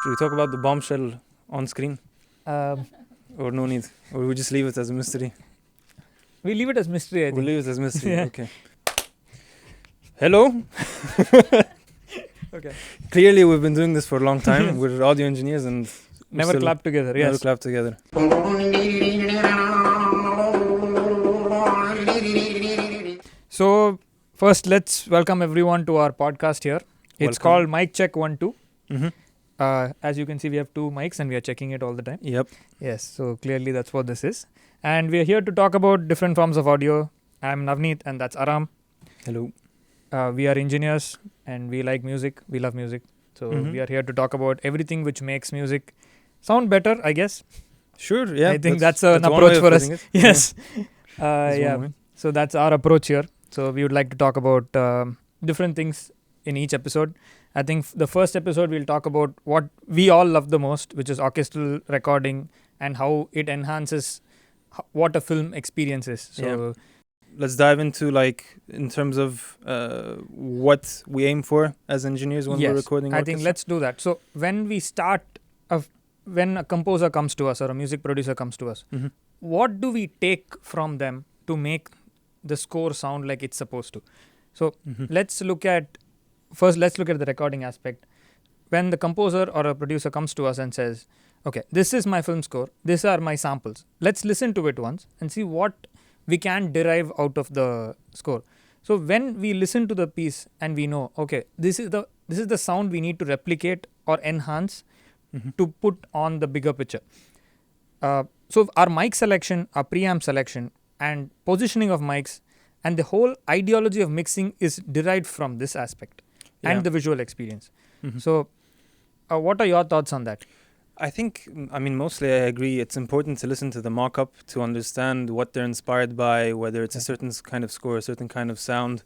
Should we talk about the bombshell on screen? Or no need? Or we just leave it as a mystery? We leave it as mystery, I We'll think. leave it as mystery, Yeah. okay. Hello? Okay. Clearly we've been doing this for a long time. We're audio engineers and we Never still clap together, never yes. clap together. So, first, let's welcome everyone to our podcast here. It's Welcome. called Mic Check 1 2. Mm-hmm. As you can see, we have two mics and we are checking it all the time. Yep. Yes, so clearly that's what this is. And we are here to talk about different forms of audio. I'm Navneet and that's Aram. Hello. We are engineers and we like music. We love music. So, Mhm. we are here to talk about everything which makes music sound better, I guess. Sure, yeah. I think that's an one approach way of for us. putting it. Yes. That's Yeah. one way. So that's our approach here. So we would like to talk about different things in each episode. I think the first episode we'll talk about what we all love the most, which is orchestral recording and how it enhances what a film experience is. So Let's dive into in terms of what we aim for as engineers when we're yes, recording I think orchestra. let's do that. So when we start, when a composer comes to us or a music producer comes to us, Mhm. what do we take from them to make the score sound like it's supposed to? So Mhm. let's look at the recording aspect. When the composer or a producer comes to us and says, okay, this is my film score, these are my samples, let's listen to it once and see what we can derive out of the score. So when we listen to the piece and we know, okay, this is the sound we need to replicate or enhance Mhm. to put on the bigger picture. So our mic selection, our preamp selection, and positioning of mics, and the whole ideology of mixing is derived from this aspect Yeah. and the visual experience. Mhm. So, what are your thoughts on that? I think, mostly I agree. It's important to listen to the mock-up to understand what they're inspired by, whether it's a Yeah. certain kind of score, a certain kind of sound,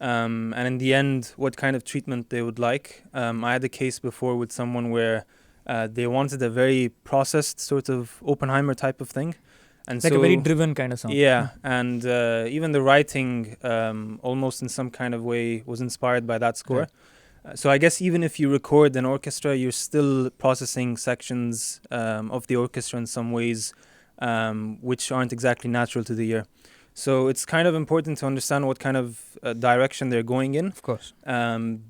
and in the end, what kind of treatment they would like. I had a case before with someone where they wanted a very processed sort of Oppenheimer type of thing. And Like so, a very driven kind of sound. yeah, and even the writing almost in some kind of way was inspired by that score. Right. So I guess even if you record an orchestra, you're still processing sections of the orchestra in some ways which aren't exactly natural to the ear. So it's kind of important to understand what kind of direction they're going in Of course.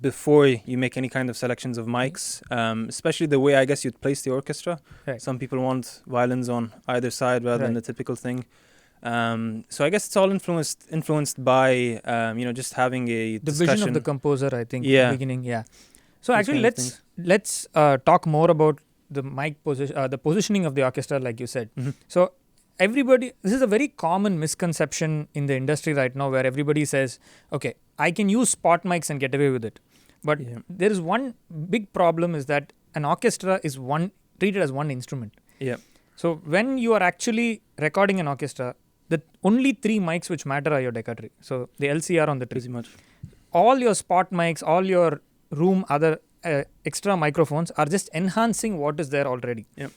before you make any kind of selections of mics, especially the way I guess you'd place the orchestra. Right. Some people want violins on either side rather than the Right. typical thing. So I guess it's all influenced by just having a The discussion. vision of the composer, I think, Yeah. beginning. Yeah. So Those actually, kind of let's talk more about the mic position, the positioning of the orchestra, like you said. Mhm. So this is a very common misconception in the industry right now, where everybody says, okay, I can use spot mics and get away with it. But Yeah. there is one big problem, is that an orchestra is treated as one instrument. Yeah. So when you are actually recording an orchestra, the only three mics which matter are your Decca tree. So the LCR on the tree. Pretty much. All your spot mics, all your other extra microphones are just enhancing what is there already. Yep.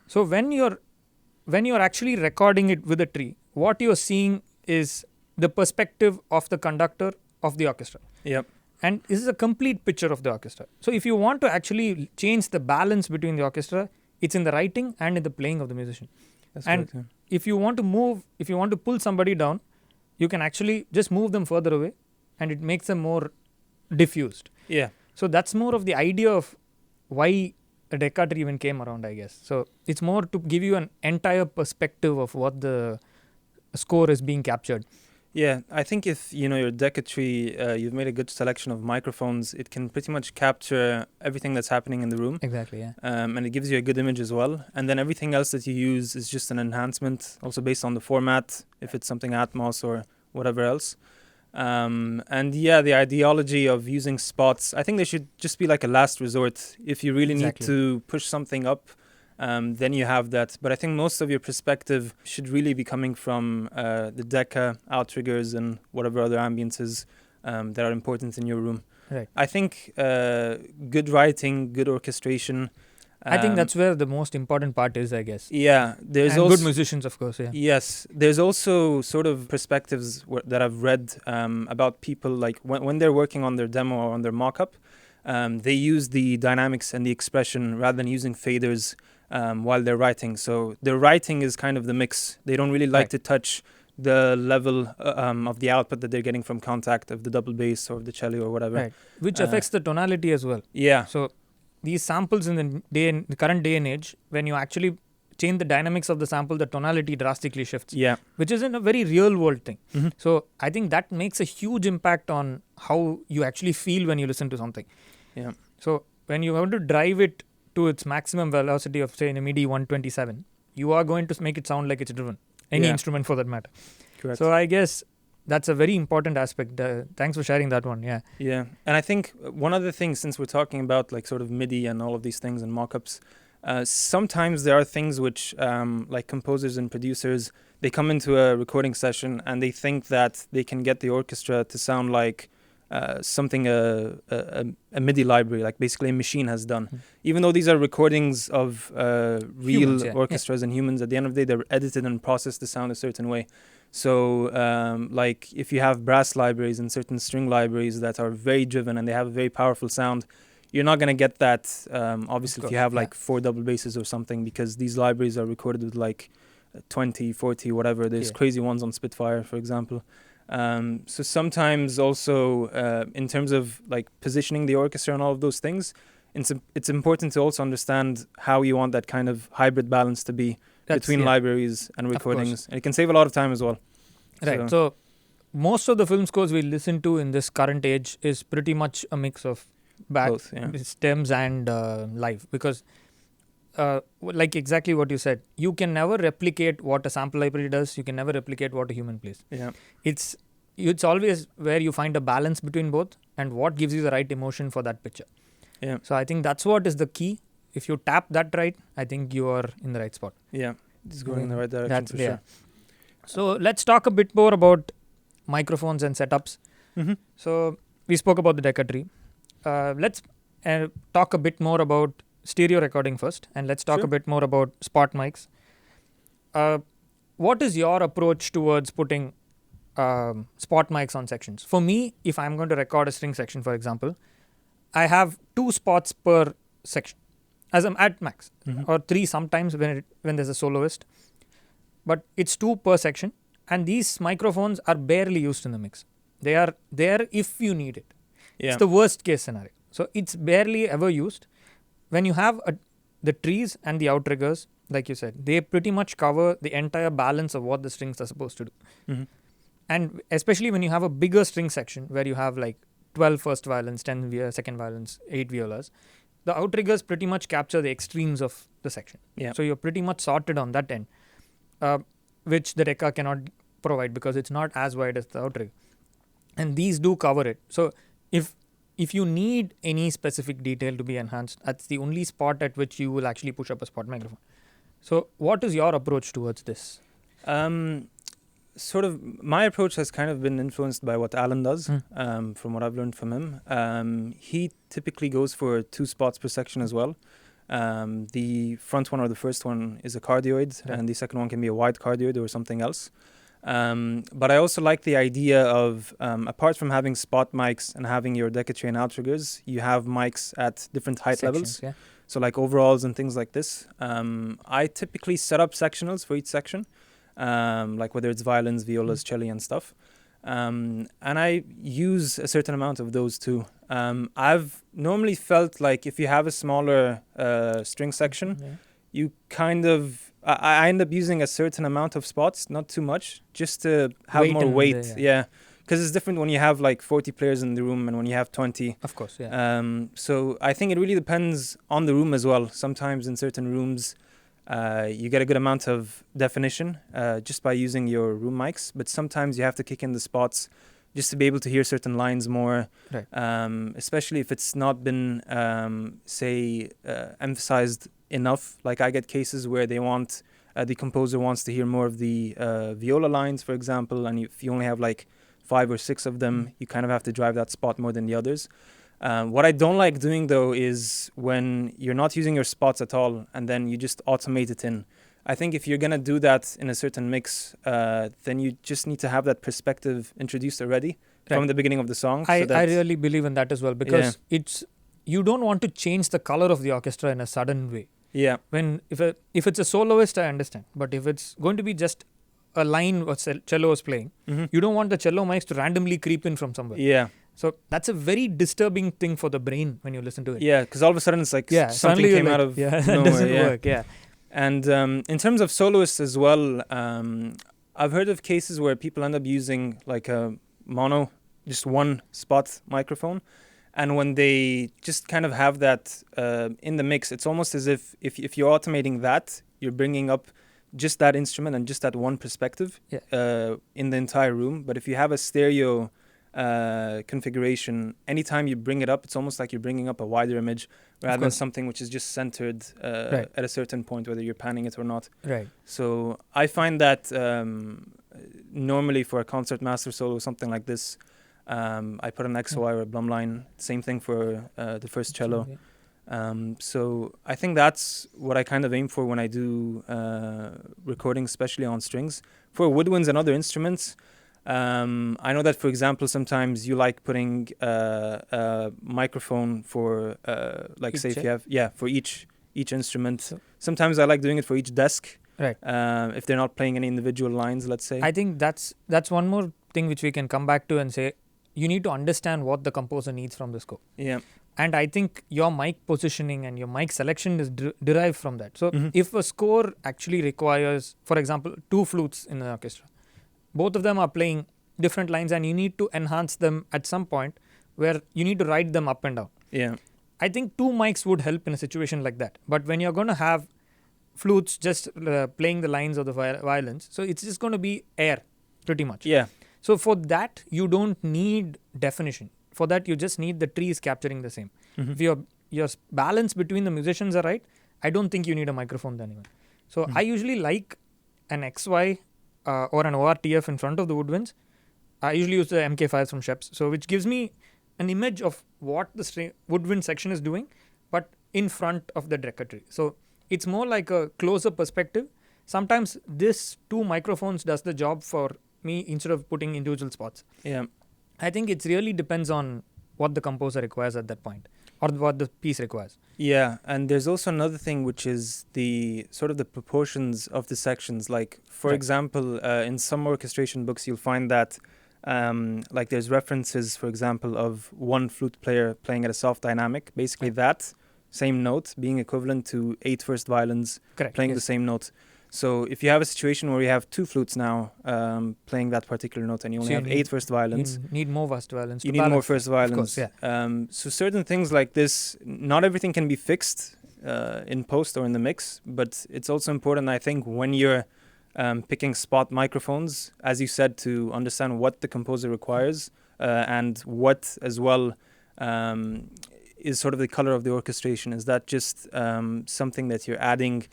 So when you're actually recording it with a tree, what you're seeing is the perspective of the conductor of the orchestra. Yep. And this is a complete picture of the orchestra. So if you want to actually change the balance between the orchestra, it's in the writing and in the playing of the musician. That's And correct, If you want to pull somebody down, you can actually just move them further away and it makes them more diffused. yeah. So that's more of the idea of why a Decca tree even came around, I guess. So it's more to give you an entire perspective of what the score is being captured. Yeah, I think if your Decca tree, you've made a good selection of microphones, it can pretty much capture everything that's happening in the room. Exactly, yeah. And it gives you a good image as well. And then everything else that you use is just an enhancement, also based on the format, if it's something Atmos or whatever else. And yeah, the ideology of using spots, I think they should just be like a last resort. If you really Exactly. need to push something up, then you have that. But I think most of your perspective should really be coming from the Decca, outriggers, and whatever other ambiences that are important in your room. Right. I think good writing, good orchestration. I think that's where the most important part is, I guess. Yeah, there's And also good musicians, of course, yeah. Yes, there's also sort of perspectives that I've read about people, like when they're working on their demo or on their mock-up, they use the dynamics and the expression rather than using faders while they're writing. So their writing is kind of the mix. They don't really like Right. to touch the level of the output that they're getting from contact of the double bass or the cello or whatever. Right. Which Uh, affects the tonality as well. Yeah. So these samples in the current day and age, when you actually change the dynamics of the sample, the tonality drastically shifts, Yeah. which is in a very real world thing. Mhm. So I think that makes a huge impact on how you actually feel when you listen to something. Yeah. So when you want to drive it to its maximum velocity of, say, in a MIDI 127, you are going to make it sound like it's driven. Any Yeah. instrument for that matter. Correct. So I guess that's a very important aspect. Thanks for sharing that one. Yeah. Yeah, and I think one other thing, since we're talking about like sort of MIDI and all of these things and mock-ups, sometimes there are things which like composers and producers, they come into a recording session and they think that they can get the orchestra to sound like something a MIDI library, like basically a machine has done. Mhm. Even though these are recordings of real Humans, yeah. orchestras and humans, at the end of the day, they're edited and processed to sound a certain way. So, like if you have brass libraries and certain string libraries that are very driven and they have a very powerful sound, you're not going to get that, obviously, if you course, have yeah. like 4 double basses or something, because these libraries are recorded with like 20, 40, whatever. There's Yeah. crazy ones on Spitfire, for example. So sometimes also, in terms of like positioning the orchestra and all of those things, it's important to also understand how you want that kind of hybrid balance to be between yeah. libraries and course. recordings. And it can save a lot of time as well. Right. So most of the film scores we listen to in this current age is pretty much a mix of Both, yeah. stems and live, because like exactly what you said, you can never replicate what a sample library does. You can never replicate what a human plays. Yeah. It's always where you find a balance between both and what gives you the right emotion for that picture. Yeah. So I think that's what is the key. If you tap that right, I think you are in the right spot. Yeah. It's going in the right direction That's for yeah. sure. So let's talk a bit more about microphones and setups. Mm-hmm. So we spoke about the Decca tree. Let's talk a bit more about stereo recording first, and let's talk Sure. a bit more about spot mics. What is your approach towards putting spot mics on sections? For me, if I'm going to record a string section, for example, I have 2 spots per section, as I'm at max, Mhm. or 3 sometimes when there's a soloist. But it's 2 per section, and these microphones are barely used in the mix. They are there if you need it. Yeah. It's the worst case scenario. So it's barely ever used. When you have the trees and the outriggers, like you said, they pretty much cover the entire balance of what the strings are supposed to do. Mhm. And especially when you have a bigger string section where you have like 12 first violins, 10 second violins, 8 violas, the outriggers pretty much capture the extremes of the section. Yeah. So you're pretty much sorted on that end, which the Decca cannot provide because it's not as wide as the outrigger. And these do cover it. So if you need any specific detail to be enhanced, that's the only spot at which you will actually push up a spot microphone. So what is your approach towards this? Sort of my approach has kind of been influenced by what Alan does, Hmm. from what I've learned from him. He typically goes for 2 spots per section as well. The front one or the first one is a cardioid, Right. and the second one can be a wide cardioid or something else. But I also like the idea of, apart from having spot mics and having your Decca train outriggers, you have mics at different height levels. Sections, yeah. So like overalls and things like this. I typically set up sectionals for each section, like whether it's violins, violas, cello and stuff. And I use a certain amount of those too. I've normally felt like if you have a smaller string section, Yeah. you kind of... I end up using a certain amount of spots, not too much, just to have Weight more in weight. the- Yeah. Because it's different when you have like 40 players in the room and when you have 20. Of course, yeah. So I think it really depends on the room as well. Sometimes in certain rooms, you get a good amount of definition just by using your room mics, but sometimes you have to kick in the spots just to be able to hear certain lines more. Right. Especially if it's not been, emphasized enough. Like I get cases where they want, the composer wants to hear more of the viola lines, for example, and if you only have like 5 or 6 of them, you kind of have to drive that spot more than the others. What I don't like doing though is when you're not using your spots at all and then you just automate it in. I think if you're gonna do that in a certain mix, then you just need to have that perspective introduced already from Right. the beginning of the song. I so that really believe in that as well, because you don't want to change the color of the orchestra in a sudden way. Yeah. When if it's a soloist, I understand, but if it's going to be just a line what cello is playing, you don't want the cello mics to randomly creep in from somewhere. Yeah. So that's a very disturbing thing for the brain when you listen to it. Yeah, because all of a sudden it's like something suddenly came like, out of that nowhere. doesn't work. Yeah. And in terms of soloists as well, I've heard of cases where people end up using like a mono, just one spot microphone. And when they just kind of have that in the mix, it's almost as if you're automating that, you're bringing up just that instrument and just that one perspective in the entire room. But if you have a stereo configuration, anytime you bring it up, it's almost like you're bringing up a wider image rather than something which is just centered at a certain point, whether you're panning it or not. Right. So I find that normally for a concertmaster solo, something like this, I put an XY or a Blumline. Same thing for the first cello. So I think that's what I kind of aim for when I do recordings, especially on strings. For woodwinds and other instruments, I know that, for example, sometimes you like putting a microphone for, like, say, if you have, for each instrument. So sometimes I like doing it for each desk. Right. If they're not playing any individual lines, let's say. I think that's one more thing which we can come back to and say, you need to understand what the composer needs from the score. Yeah. And I think your mic positioning and your mic selection is derived from that. So if a score actually requires, for example, 2 flutes in an orchestra, both of them are playing different lines and you need to enhance them at some point where you need to ride them up and down. Yeah. I think 2 mics would help in a situation like that. But when you're going to have flutes just playing the lines of the violins, so it's just going to be air pretty much. Yeah. So for that, you don't need definition. For that, you just need the trees capturing the same. If your balance between the musicians are right, I don't think you need a microphone then even. So I usually like an XY or an ORTF in front of the woodwinds. I usually use the MK5s from Sheps, so which gives me an image of what the woodwind section is doing, but in front of the Drecker tree. So it's more like a closer perspective. Sometimes this 2 microphones does the job for me instead of putting individual spots. Yeah. I think it really depends on what the composer requires at that point or what the piece requires. Yeah, and there's also another thing which is the sort of the proportions of the sections. Like, for example, in some orchestration books, you'll find that like there's references, for example, of one flute player playing at a soft dynamic, basically that same note being equivalent to 8 first violins playing the same note. So if you have a situation where you have 2 flutes now playing that particular note and you only have 8 first violins, you need more first violins. You need more first violins. Of course, so certain things like this, not everything can be fixed in post or in the mix, but it's also important, I think, when you're picking spot microphones, as you said, to understand what the composer requires and what as well is sort of the color of the orchestration. Is that just something that you're adding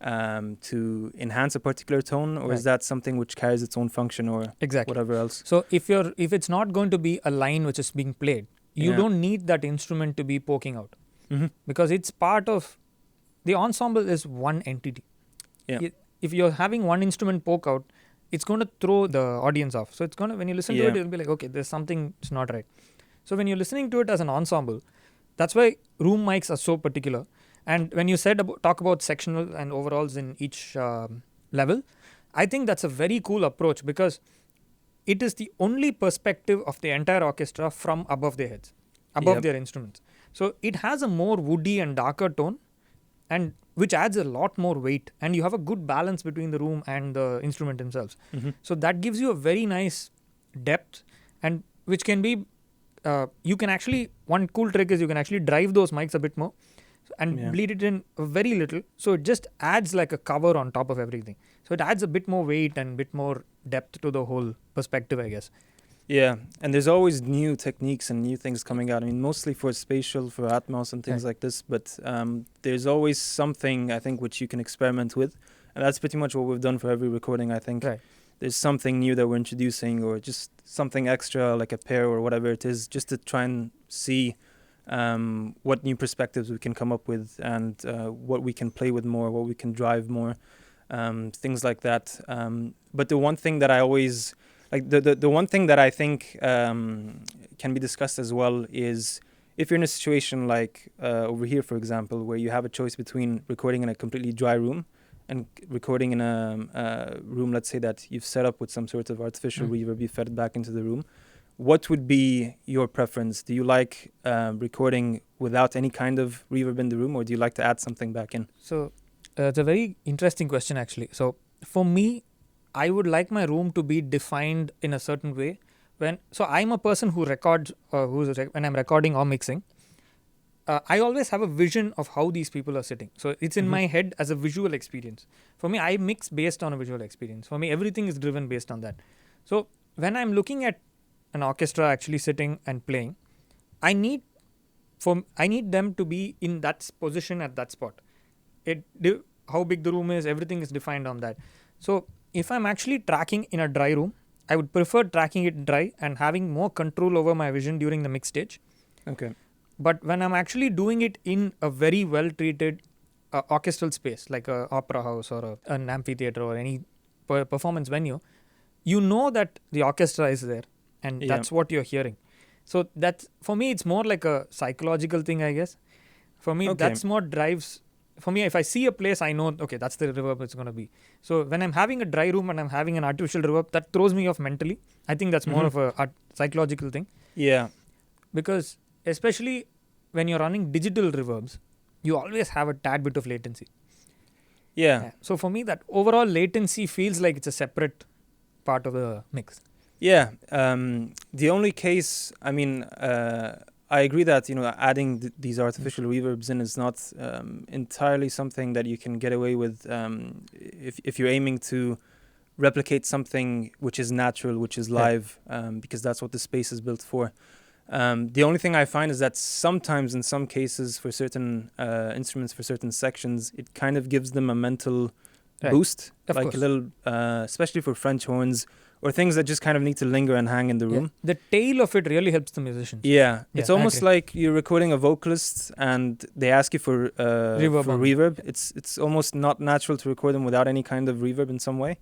to enhance a particular tone, or is that something which carries its own function or whatever else? So if it's not going to be a line which is being played, you don't need that instrument to be poking out because it's part of the ensemble is one entity. Yeah. If you're having one instrument poke out, it's going to throw the audience off. So it's going to, when you listen to it, it'll be like, okay, there's something that's not right. So when you're listening to it as an ensemble, that's why room mics are so particular. And when you talk about sectional and overalls in each level, I think that's a very cool approach because it is the only perspective of the entire orchestra from above their heads, above their instruments. So it has a more woody and darker tone, and which adds a lot more weight, and you have a good balance between the room and the instrument themselves. So that gives you a very nice depth, and which can be, you can actually, one cool trick is you can actually drive those mics a bit more and bleed it in very little, so it just adds like a cover on top of everything. So it adds a bit more weight and a bit more depth to the whole perspective, I guess. Yeah, and there's always new techniques and new things coming out. I mean, mostly for spatial, for Atmos and things like this, but there's always something, I think, which you can experiment with. And that's pretty much what we've done for every recording, I think. Right. There's something new that we're introducing, or just something extra, like a pair or whatever it is, just to try and see what new perspectives we can come up with, and what we can play with more, what we can drive more, things like that. But the one thing that I always... Like the one thing that I think can be discussed as well is if you're in a situation like over here, for example, where you have a choice between recording in a completely dry room and recording in a room, let's say that you've set up with some sort of artificial reverb, you fed it back into the room, what would be your preference? Do you like recording without any kind of reverb in the room, or do you like to add something back in? So it's a very interesting question, actually. So for me, I would like my room to be defined in a certain way. So I'm a person who records, when I'm recording or mixing, I always have a vision of how these people are sitting. So it's in my head as a visual experience. For me, I mix based on a visual experience. For me, everything is driven based on that. So when I'm looking at an orchestra actually sitting and playing, I need them to be in that position at that spot. How big the room is, everything is defined on that. So if I'm actually tracking in a dry room, I would prefer tracking it dry and having more control over my vision during the mix stage. Okay. But when I'm actually doing it in a very well treated orchestral space, like an opera house or an amphitheater or any performance venue, you know that the orchestra is there, and that's what you're hearing. So that's, for me, it's more like a psychological thing, I guess. For me, that's what drives. For me, if I see a place, I know, okay, that's the reverb it's going to be. So when I'm having a dry room and I'm having an artificial reverb, that throws me off mentally. I think that's more of a psychological thing. Yeah. Because especially when you're running digital reverbs, you always have a tad bit of latency. Yeah. So for me, that overall latency feels like it's a separate part of the mix. Yeah. The only case, I mean, I agree that, adding these artificial reverbs in is not entirely something that you can get away with if you're aiming to replicate something which is natural, which is live, because that's what the space is built for. The only thing I find is that sometimes, in some cases, for certain instruments, for certain sections, it kind of gives them a mental boost, of like course. a little, especially for French horns or things that just kind of need to linger and hang in the room. The tail of it really helps the musicians. Yeah, it's almost like you're recording a vocalist and they ask you for reverb. It's almost not natural to record them without any kind of reverb in some way.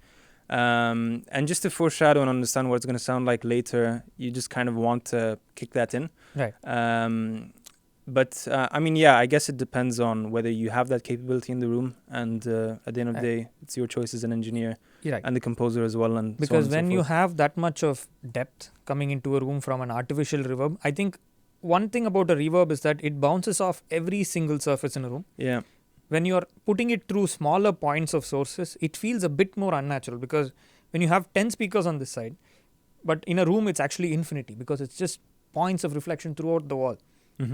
And just to foreshadow and understand what it's going to sound like later, you just kind of want to kick that in. Right. But I mean, yeah, I guess it depends on whether you have that capability in the room, and at the end of the day, it's your choice as an engineer and the composer as well. And because so on and when you have that much of depth coming into a room from an artificial reverb, I think one thing about a reverb is that it bounces off every single surface in a room. Yeah. When you're putting it through smaller points of sources, it feels a bit more unnatural, because when you have 10 speakers on this side, but in a room it's actually infinity, because it's just points of reflection throughout the wall.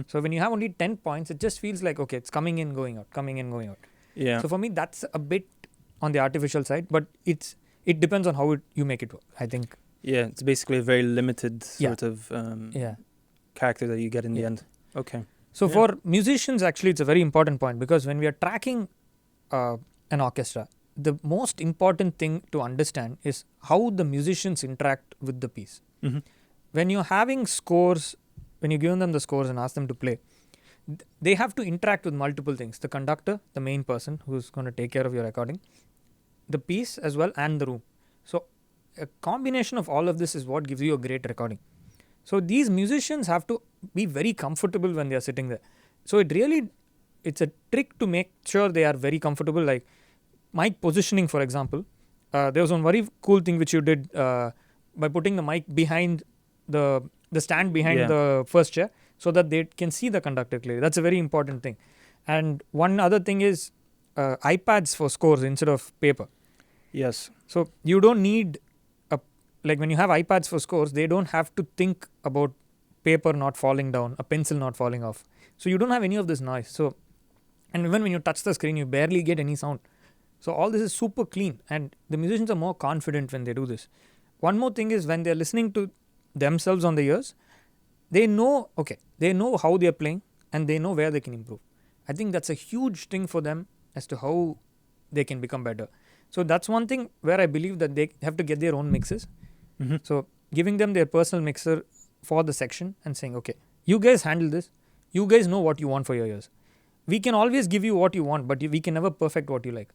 So when you have only 10 points, it just feels like, okay, it's coming in, going out, coming in, going out. Yeah. So for me, that's a bit on the artificial side, but it depends on how you make it work, I think. Yeah, it's basically a very limited sort of character that you get in the end. Okay. So for musicians, actually, it's a very important point, because when we are tracking an orchestra, the most important thing to understand is how the musicians interact with the piece. When you're having scores, when you're giving them the scores and ask them to play, they have to interact with multiple things: the conductor, the main person who's going to take care of your recording, the piece as well, and the room. So a combination of all of this is what gives you a great recording. So these musicians have to be very comfortable when they are sitting there. So it's a trick to make sure they are very comfortable. Like mic positioning, for example, there was one very cool thing which you did by putting the mic behind the stand behind the first chair, so that they can see the conductor clearly. That's a very important thing. And one other thing is iPads for scores instead of paper. Yes. So you don't need like when you have iPads for scores, they don't have to think about paper not falling down, a pencil not falling off. So you don't have any of this noise. So, and even when you touch the screen, you barely get any sound. So all this is super clean, and the musicians are more confident when they do this. One more thing is, when they're listening to themselves on the ears, they know how they're playing, and they know where they can improve. I think that's a huge thing for them as to how they can become better. So that's one thing where I believe that they have to get their own mixes. So giving them their personal mixer for the section and saying, okay, you guys handle this. You guys know what you want for your ears. We can always give you what you want, but we can never perfect what you like.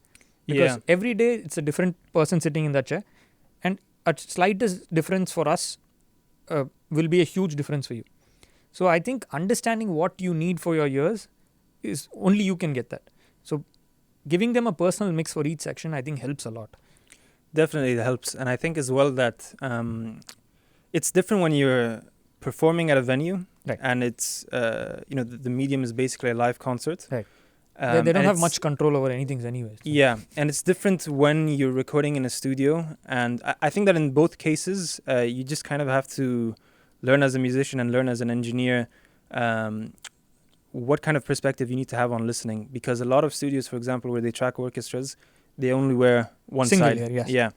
Because every day it's a different person sitting in that chair, and a slightest difference for us will be a huge difference for you. So I think understanding what you need for your ears is only you can get that. So giving them a personal mix for each section, I think helps a lot. Definitely it helps. And I think as well that it's different when you're performing at a venue, Right. and it's the medium is basically a live concert. Right. They don't and have it's- much control over anything anyways. So. Yeah, and it's different when you're recording in a studio. And I think that in both cases, you just kind of have to learn as a musician and learn as an engineer what kind of perspective you need to have on listening. Because a lot of studios, for example, where they track orchestras, they only wear one Single side. ear, yes. Yeah.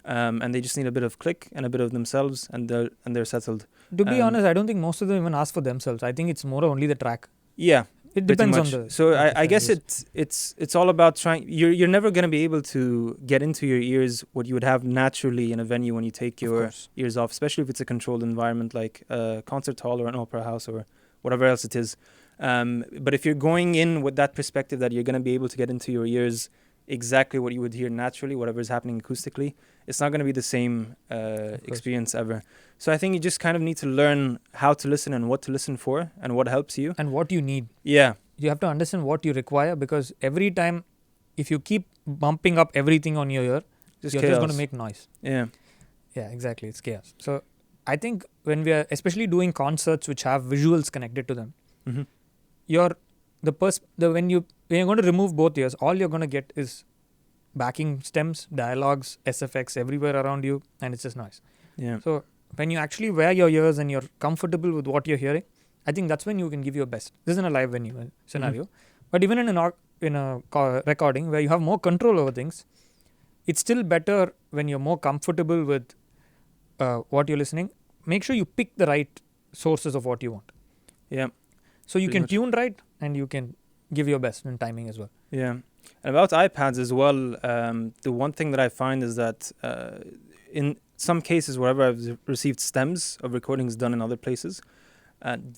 And they just need a bit of click and a bit of themselves, and they're settled. To be honest, I don't think most of them even ask for themselves. I think it's more only the track. Yeah. It Pretty depends much. on the. So I guess yes. it's all about trying. You're never going to be able to get into your ears what you would have naturally in a venue when you take Of your course. ears off, especially if it's a controlled environment like a concert hall or an opera house or whatever else it is. But if you're going in with that perspective that you're going to be able to get into your ears exactly what you would hear naturally, whatever is happening acoustically, it's not going to be the same experience ever. So I think you just kind of need to learn how to listen and what to listen for and what helps you. And what you need. Yeah. You have to understand what you require, because every time, if you keep bumping up everything on your ear, Just you're chaos. just going to make noise. Yeah. Yeah, exactly. It's chaos. So I think when we are especially doing concerts which have visuals connected to them, Mm-hmm. when you're going to remove both ears, all you're going to get is backing stems, dialogues, SFX everywhere around you, and it's just noise. Yeah. So when you actually wear your ears and you're comfortable with what you're hearing, I think that's when you can give your best. This is in a live venue scenario, but even in a recording where you have more control over things, it's still better when you're more comfortable with what you're listening. Make sure you pick the right sources of what you want. Yeah. So you Pretty can much. tune right, and you can give your best in timing as well. Yeah. And about iPads as well, the one thing that I find is that in some cases, wherever I've received stems of recordings done in other places,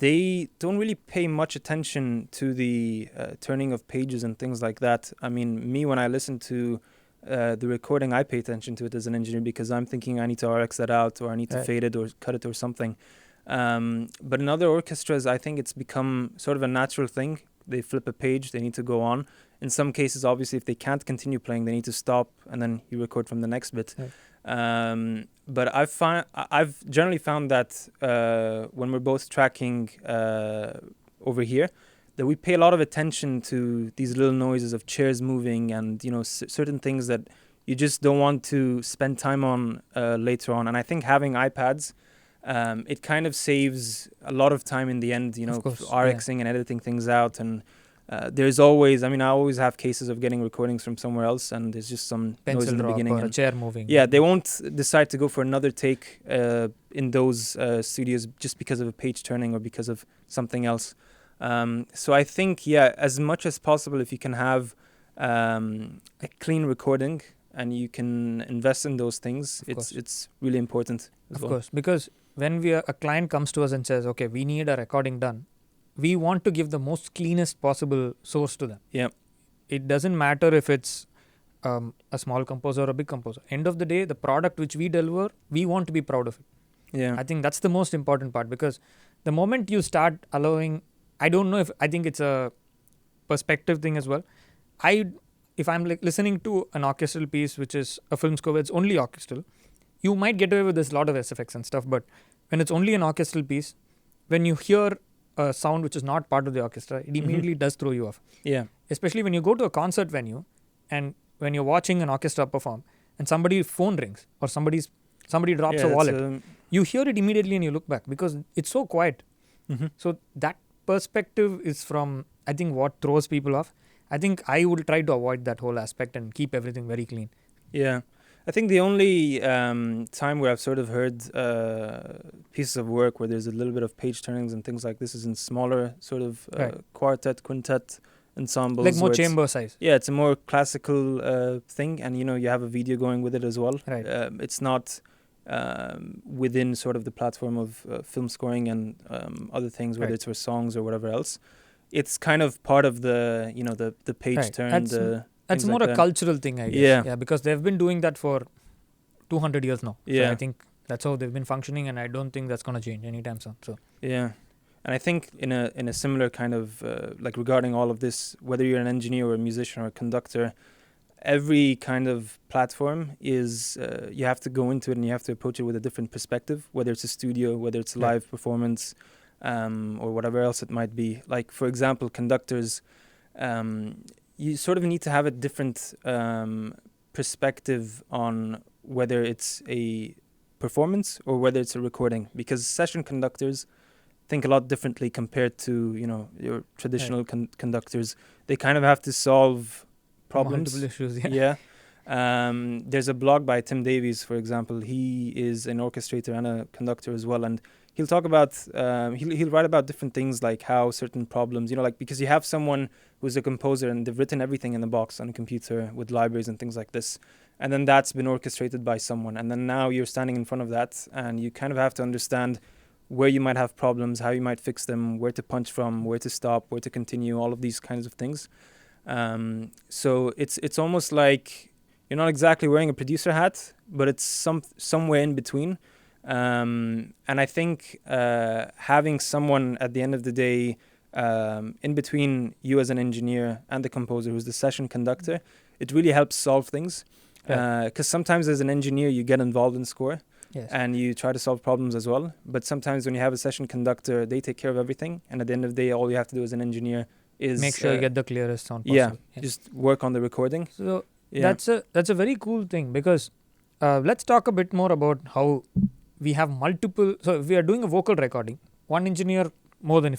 they don't really pay much attention to the turning of pages and things like that. I mean, me, when I listen to the recording, I pay attention to it as an engineer because I'm thinking I need to RX that out, or I need to Right. fade it or cut it or something. But in other orchestras, I think it's become sort of a natural thing. They flip a page, they need to go on. In some cases, obviously, if they can't continue playing, they need to stop, and then you record from the next bit. Right. But I've generally found that when we're both tracking over here, that we pay a lot of attention to these little noises of chairs moving and certain things that you just don't want to spend time on later on. And I think having iPads, it kind of saves a lot of time in the end, Of course, RXing and editing things out. And there's always, I always have cases of getting recordings from somewhere else, and there's just some noise Pencil in the drop beginning. or a And chair moving. yeah, they won't decide to go for another take in those studios just because of a page turning or because of something else. So I think, as much as possible, if you can have a clean recording and you can invest in those things, it's really important as Of well. course, because when a client comes to us and says, okay, we need a recording done, we want to give the most cleanest possible source to them. Yeah. It doesn't matter if it's a small composer or a big composer. End of the day, the product which we deliver, we want to be proud of it. Yeah. I think that's the most important part, because the moment you start allowing, I think it's a perspective thing as well. If I'm listening to an orchestral piece, which is a film score where it's only orchestral, you might get away with this lot of SFX and stuff, but when it's only an orchestral piece, when you hear a sound which is not part of the orchestra, it immediately does throw you off. Yeah. Especially when you go to a concert venue and when you're watching an orchestra perform and somebody's phone rings or somebody drops a wallet, you hear it immediately and you look back because it's so quiet. Mm-hmm. So that perspective is from, I think, what throws people off. I think I would try to avoid that whole aspect and keep everything very clean. Yeah. I think the only time where I've sort of heard pieces of work where there's a little bit of page turnings and things like this is in smaller sort of quartet, quintet ensembles. Like more chamber size. Yeah, it's a more classical thing, and you have a video going with it as well. Right. It's not within sort of the platform of film scoring and other things, whether it's for songs or whatever else. It's kind of part of the the page turn. That's more a cultural thing, I guess. Yeah, because they've been doing that for 200 years now. Yeah. So I think that's how they've been functioning, and I don't think that's going to change anytime soon. So yeah. And I think in a similar kind of like regarding all of this, whether you're an engineer or a musician or a conductor, every kind of platform is you have to go into it and you have to approach it with a different perspective, whether it's a studio, whether it's a Right. live performance, or whatever else it might be. Like, for example, conductors, you sort of need to have a different perspective on whether it's a performance or whether it's a recording, because session conductors think a lot differently compared to, you know, your traditional conductors. They kind of have to solve problems. Multiple issues. Yeah. There's a blog by Tim Davies, for example. He is an orchestrator and a conductor as well, and he'll talk about he'll write about different things, like how certain problems, you know, like, because you have someone who's a composer and they've written everything in the box on a computer with libraries and things like this, and then that's been orchestrated by someone, and then now you're standing in front of that and you kind of have to understand where you might have problems, how you might fix them, where to punch from, where to stop, where to continue, all of these kinds of things. So it's almost like you're not exactly wearing a producer hat, but it's somewhere in between. And I think having someone at the end of the day in between you as an engineer and the composer, who's the session conductor, it really helps solve things. Because sometimes as an engineer you get involved in score. Yes. And you try to solve problems as well. But sometimes when you have a session conductor, they take care of everything. And at the end of the day, all you have to do as an engineer is make sure you get the clearest sound possible. Just work on the recording. So that's a very cool thing, because let's talk a bit more about how we have multiple. So if we are doing a vocal recording, one engineer more than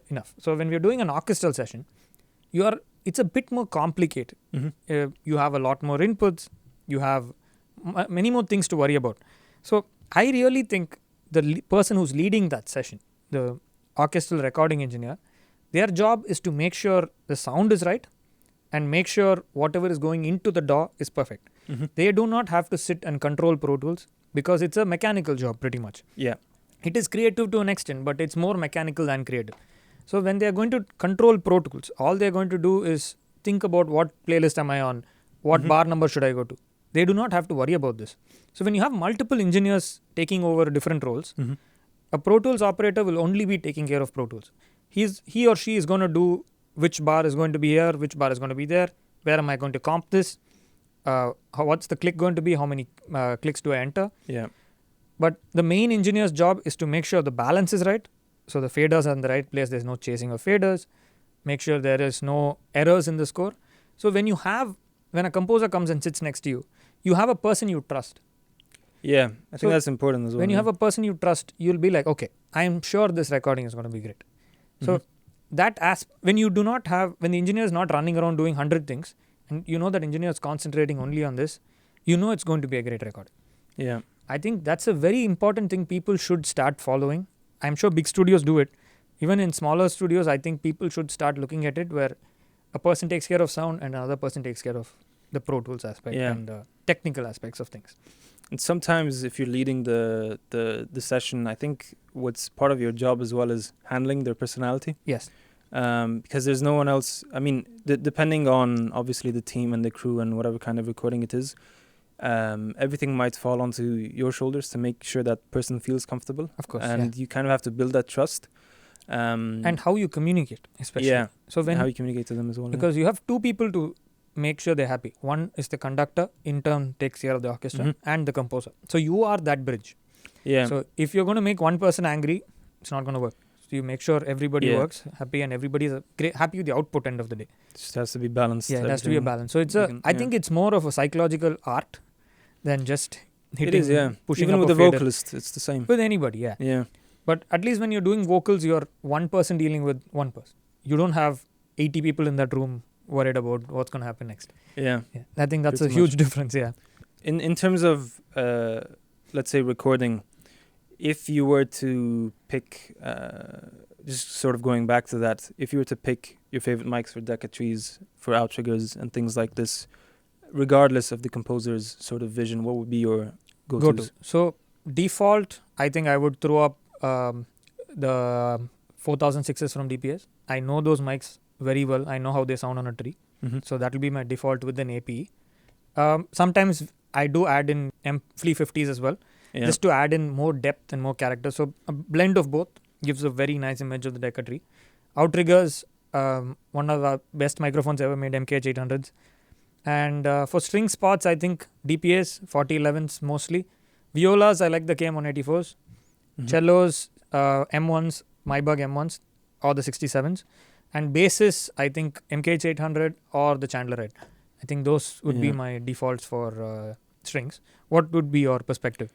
enough. So when we are doing an orchestral session, it's a bit more complicated. Mm-hmm. You have a lot more inputs. You have many more things to worry about. So I really think the person who's leading that session, the orchestral recording engineer, their job is to make sure the sound is right and make sure whatever is going into the DAW is perfect. Mm-hmm. They do not have to sit and control Pro Tools, because it's a mechanical job pretty much. Yeah. It is creative to an extent, but it's more mechanical than creative. So when they are going to control Pro Tools, all they're going to do is think about what playlist am I on, what bar number should I go to. They do not have to worry about this. So when you have multiple engineers taking over different roles, a Pro Tools operator will only be taking care of Pro Tools. He or she is going to do which bar is going to be here, which bar is going to be there, where am I going to comp this, what's the click going to be, how many clicks do I enter. Yeah. But the main engineer's job is to make sure the balance is right. So the faders are in the right place, there's no chasing of faders, make sure there is no errors in the score. So when a composer comes and sits next to you, you have a person you trust. Yeah, I think that's important as well. When you have a person you trust, you'll be like, okay, I am sure this recording is going to be great. So when the engineer is not running around doing 100 things, and you know that engineer is concentrating only on this, you know it's going to be a great recording. Yeah. I think that's a very important thing people should start following. I'm sure big studios do it. Even in smaller studios, I think people should start looking at it where a person takes care of sound and another person takes care of the Pro Tools aspect and the technical aspects of things. And sometimes if you're leading the session, I think what's part of your job as well is handling their personality. Yes. Because there's no one else. I mean, depending on obviously the team and the crew and whatever kind of recording it is, everything might fall onto your shoulders to make sure that person feels comfortable. Of course. And you kind of have to build that trust. And how you communicate, especially. Yeah. So how you communicate to them as well. Because you have two people to make sure they're happy. One is the conductor, in turn takes care of the orchestra, and the composer. So you are that bridge. Yeah. So if you're going to make one person angry, it's not going to work. So you make sure everybody works happy and everybody is happy with the output end of the day. It just has to be balanced. Yeah, it has to be a balance. So I think it's more of a psychological art than just hitting, it is, pushing even up with a the fader. vocalist, it's the same. With anybody, yeah. Yeah. But at least when you're doing vocals, you're one person dealing with one person. You don't have 80 people in that room worried about what's going to happen next. Yeah. I think that's a huge difference, yeah. In terms of, let's say, recording, if you were to pick, just sort of going back to that, if you were to pick your favorite mics for Decca-Trees, for outriggers and things like this, regardless of the composer's sort of vision, what would be your go-tos? So default, I think I would throw up the 4006s from DPS. I know those mics very well. I know how they sound on a tree. So that will be my default with an APE. Sometimes I do add in Flea 50s as well, just to add in more depth and more character. So a blend of both gives a very nice image of the Decca tree. Outriggers, one of the best microphones ever made, MKH 800s. And for string spots, I think DPAs, 4011s mostly. Violas, I like the KM184s. Cellos, M1s, Maybach M1s, or the 67s. And basses, I think MKH 800 or the Chandlerite. I think those would be my defaults for strings. What would be your perspective?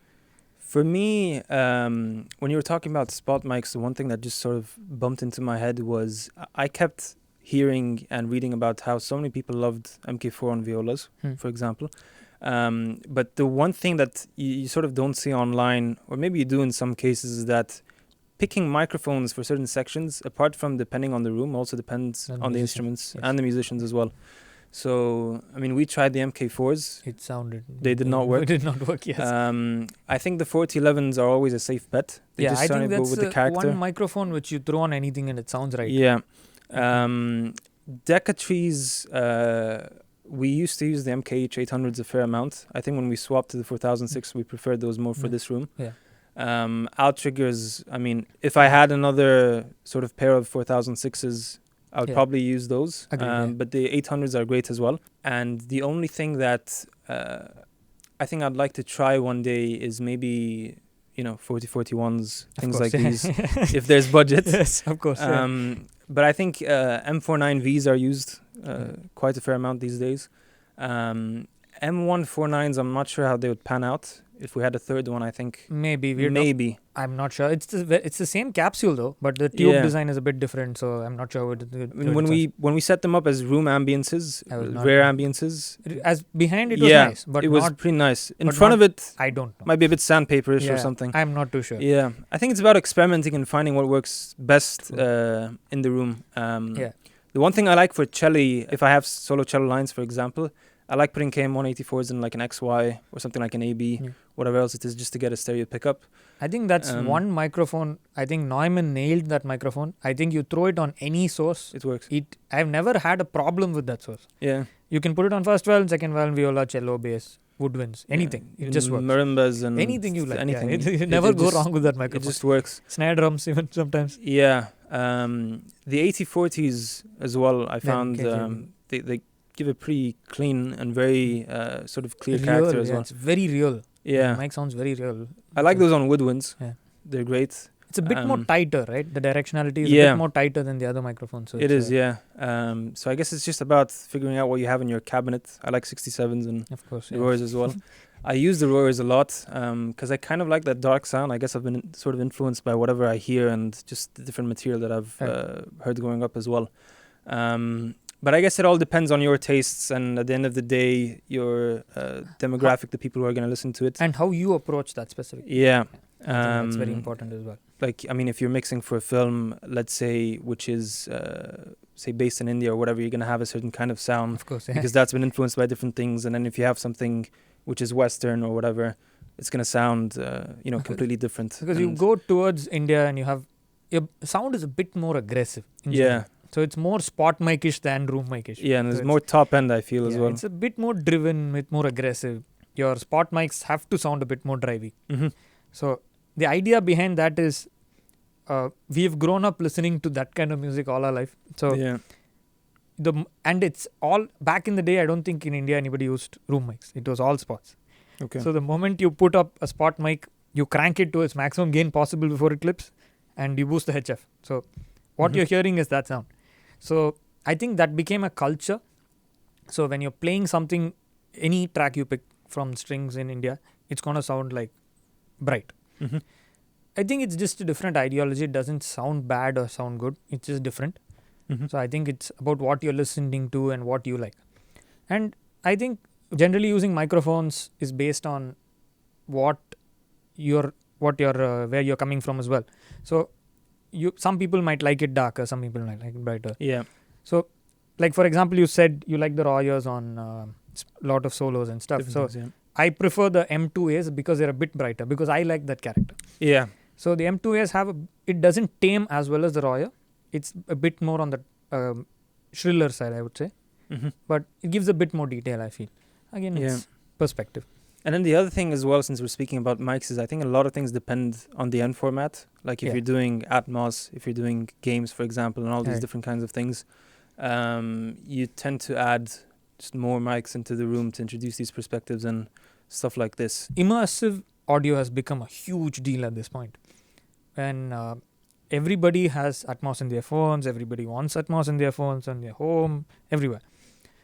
For me, when you were talking about spot mics, the one thing that just sort of bumped into my head was I kept hearing and reading about how so many people loved MK4 on violas, for example. But the one thing that you sort of don't see online, or maybe you do in some cases, is that picking microphones for certain sections, apart from depending on the room, also depends on the instruments and the musicians as well. So, I mean, we tried the MK4s. It sounded... They did not work. It did not work, yes. I think the 4011s are always a safe bet. They just I think go that's with the character. one microphone which you throw on anything and it sounds right. Yeah. Decca trees, we used to use the MKH 800s a fair amount. I think when we swapped to the 4006, we preferred those more for this room. Yeah. Outriggers, I mean, if I had another sort of pair of 4006s, I would probably use those. But the 800s are great as well. And the only thing that I think I'd like to try one day is maybe, 4041s, things like these, if there's budget. Yes, of course. But I think M49Vs are used quite a fair amount these days. M149s, I'm not sure how they would pan out. If we had a third one, I think maybe. I'm not sure. It's the same capsule though, but the tube design is a bit different. So I'm not sure when we set them up as room ambiances, rear ambiances, as behind it was nice, but it was pretty nice. In front of it, I don't know. Might be a bit sandpaperish or something. I'm not too sure. Yeah, I think it's about experimenting and finding what works best in the room. The one thing I like for cello, if I have solo cello lines, for example, I like putting KM184s in like an XY or something like an AB, whatever else it is, just to get a stereo pickup. I think that's one microphone. I think Neumann nailed that microphone. I think you throw it on any source, it works. I've never had a problem with that source. Yeah. You can put it on first violin, second violin, viola, cello, bass, woodwinds, anything. It just works. Marimbas and anything you like. Anything. You never go wrong with that microphone. It just works. Snare drums even sometimes. Yeah. The 8040s as well, I found they give a pretty clean and very sort of clear character as well. It's very real. Yeah. The mic sounds very real. I like those on woodwinds. Yeah. They're great. It's a bit more tighter, right? The directionality is a bit more tighter than the other microphones. So it is, yeah. So I guess it's just about figuring out what you have in your cabinet. I like 67s and of course, the Royers as well. I use the Royers a lot because I kind of like that dark sound. I guess I've been sort of influenced by whatever I hear and just the different material that I've heard growing up as well. But I guess it all depends on your tastes and at the end of the day, your demographic, the people who are going to listen to it. And how you approach that specifically. Yeah. I think that's very important as well. Like, I mean, if you're mixing for a film, let's say, which is, say, based in India or whatever, you're going to have a certain kind of sound. Of course, because that's been influenced by different things. And then if you have something which is Western or whatever, it's going to sound, completely different. Because you go towards India and you have, your sound is a bit more aggressive. Yeah. So it's more spot mic-ish than room mic-ish. Yeah, and there's more top end, I feel, as well. It's a bit more driven, with more aggressive. Your spot mics have to sound a bit more drivey. Mm-hmm. So the idea behind that is we've grown up listening to that kind of music all our life. So and it's all back in the day. I don't think in India anybody used room mics. It was all spots. Okay. So the moment you put up a spot mic, you crank it to its maximum gain possible before it clips, and you boost the HF. So what you're hearing is that sound. So I think that became a culture. So when you're playing something, any track you pick from strings in India, it's gonna sound like bright. Mm-hmm. I think it's just a different ideology. It doesn't sound bad or sound good. It's just different. Mm-hmm. So I think it's about what you're listening to and what you like. And I think generally using microphones is based on where you're coming from as well. So some people might like it darker, some people might like it brighter. Yeah. So, like for example, you said you like the Royers on a lot of solos and stuff. Different so things, I prefer the M2As because they're a bit brighter because I like that character. Yeah. So the M2As it doesn't tame as well as the Royer. It's a bit more on the shriller side, I would say. Mm-hmm. But it gives a bit more detail, I feel. Again, it's perspective. And then the other thing as well, since we're speaking about mics, is I think a lot of things depend on the end format. Like if Yeah. you're doing Atmos, if you're doing games, for example, and all these Right. different kinds of things, you tend to add just more mics into the room to introduce these perspectives and stuff like this. Immersive audio has become a huge deal at this point. And everybody has Atmos in their phones, everybody wants Atmos in their phones, on their home, everywhere.